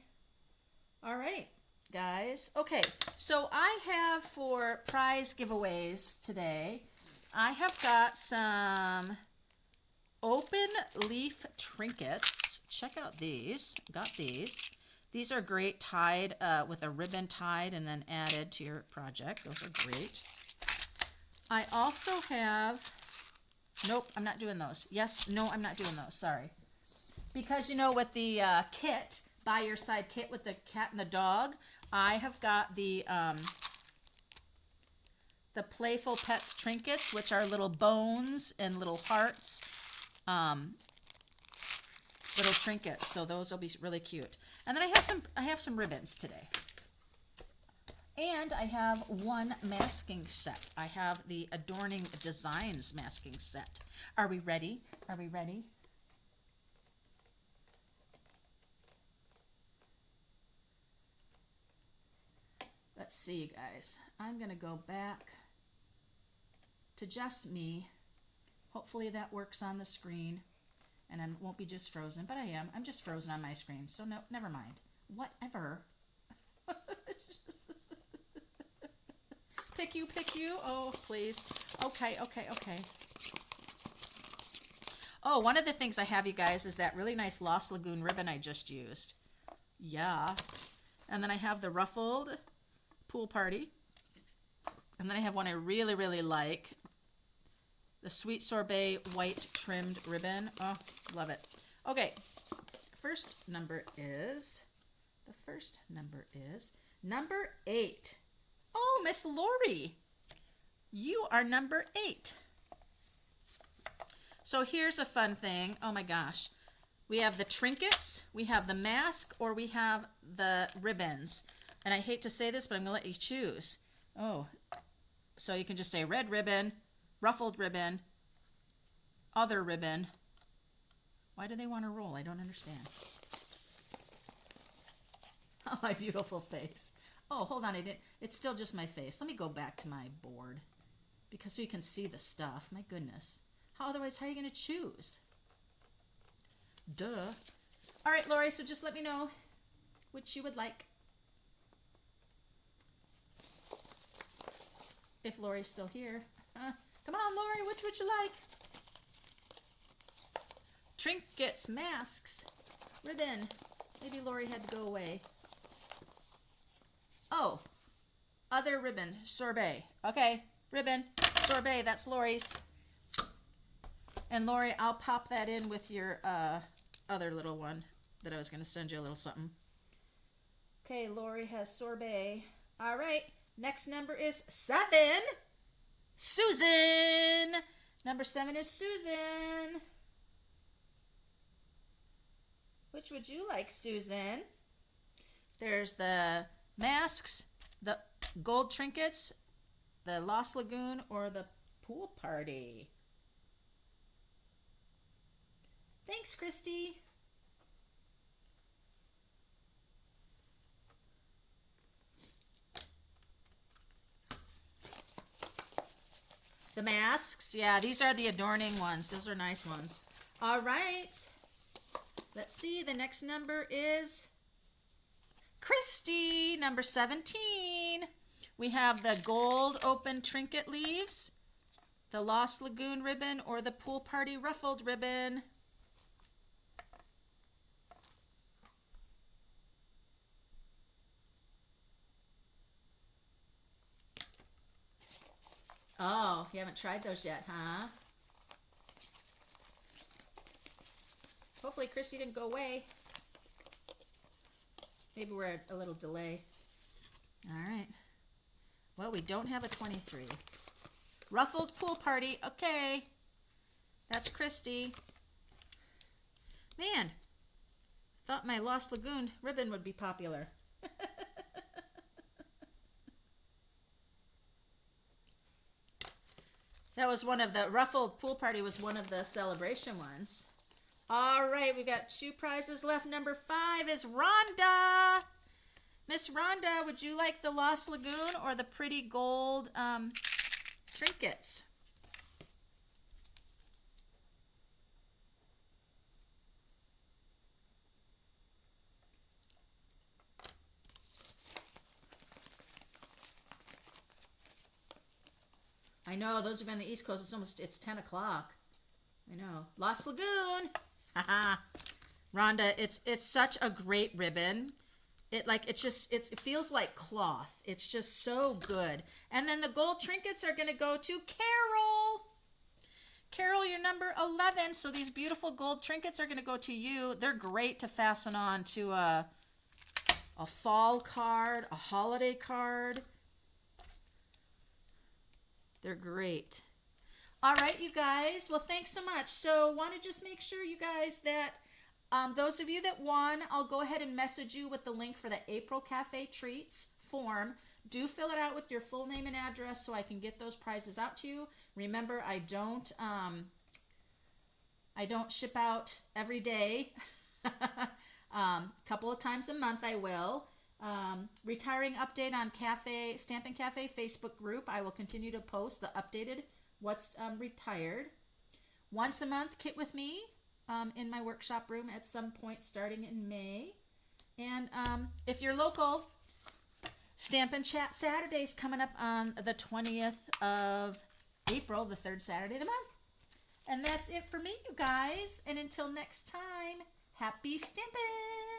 All right, guys. Okay, so I have for prize giveaways today, I have got some open leaf trinkets. Check out these. Got these. These are great tied with a ribbon tied and then added to your project. Those are great. I also have, nope, I'm not doing those. Yes, no, I'm not doing those. Sorry. Because, you know, with the kit, buy your side kit with the cat and the dog, I have got the Playful Pets trinkets, which are little bones and little hearts little trinkets, so those will be really cute. And then I have some ribbons today. And I have one masking set. I have the Adorning Designs masking set. Are we ready? Are we ready? Let's see, you guys. I'm going to go back to just me. Hopefully that works on the screen and I won't be just frozen, but I am. I'm just frozen on my screen, so no, never mind. Whatever. Pick you. Oh, please. Okay. Oh, one of the things I have, you guys, is that really nice Lost Lagoon ribbon I just used. Yeah. And then I have the ruffled Pool Party. And then I have one I really, really like. The Sweet Sorbet white trimmed ribbon. Oh, love it. Okay. The first number is number 8. Oh, Miss Lori, you are number 8. So here's a fun thing. Oh my gosh. We have the trinkets, we have the mask, or we have the ribbons. And I hate to say this, but I'm going to let you choose. Oh, so you can just say red ribbon, ruffled ribbon, other ribbon. Why do they want to roll? I don't understand. Oh, my beautiful face. Oh, hold on, it's still just my face. Let me go back to my board because so you can see the stuff. My goodness. How are you going to choose? Duh. All right, Lori, so just let me know which you would like. If Lori's still here. Come on, Lori, which would you like? Trinkets, masks, ribbon. Maybe Lori had to go away. Oh, other ribbon, sorbet. Okay, ribbon, sorbet, that's Lori's. And Lori, I'll pop that in with your other little one that I was going to send you a little something. Okay, Lori has sorbet. All right, next number is 7. Susan. Number 7 is Susan. Which would you like, Susan? There's the masks, the gold trinkets, the Lost Lagoon, or the Pool Party. Thanks, Christy. The masks, yeah, these are the adorning ones. Those are nice ones. All right. Let's see, the next number is Christy, number 17. We have the gold open trinket leaves, the Lost Lagoon ribbon, or the Pool Party ruffled ribbon. Oh, you haven't tried those yet, huh? Hopefully Christy didn't go away. Maybe we're at a little delay. All right. Well, we don't have a 23. Ruffled Pool Party. Okay. That's Christy. Man, thought my Lost Lagoon ribbon would be popular. That was one of the Ruffled Pool Party was one of the celebration ones. All right, we got 2 prizes left. Number 5 is Rhonda. Miss Rhonda, would you like the Lost Lagoon or the pretty gold trinkets? I know, those are on the East Coast. It's 10 o'clock. I know. Lost Lagoon. Haha. Rhonda, it's such a great ribbon. It feels like cloth. It's just so good. And then the gold trinkets are going to go to Carol. Carol, you're number 11. So these beautiful gold trinkets are going to go to you. They're great to fasten on to a fall card, a holiday card. They're great. All right, you guys. Well, thanks so much. So, want to just make sure, you guys, that those of you that won, I'll go ahead and message you with the link for the April Cafe Treats form. Do fill it out with your full name and address so I can get those prizes out to you. Remember, I don't ship out every day. Couple of times a month I will. Retiring update on Cafe Stampin' Cafe Facebook group. I will continue to post the updated what's retired. Once a month, kit with me in my workshop room at some point starting in May. And if you're local, Stampin' Chat Saturday's coming up on the 20th of April, the third Saturday of the month. And that's it for me, you guys. And until next time, happy stampin'!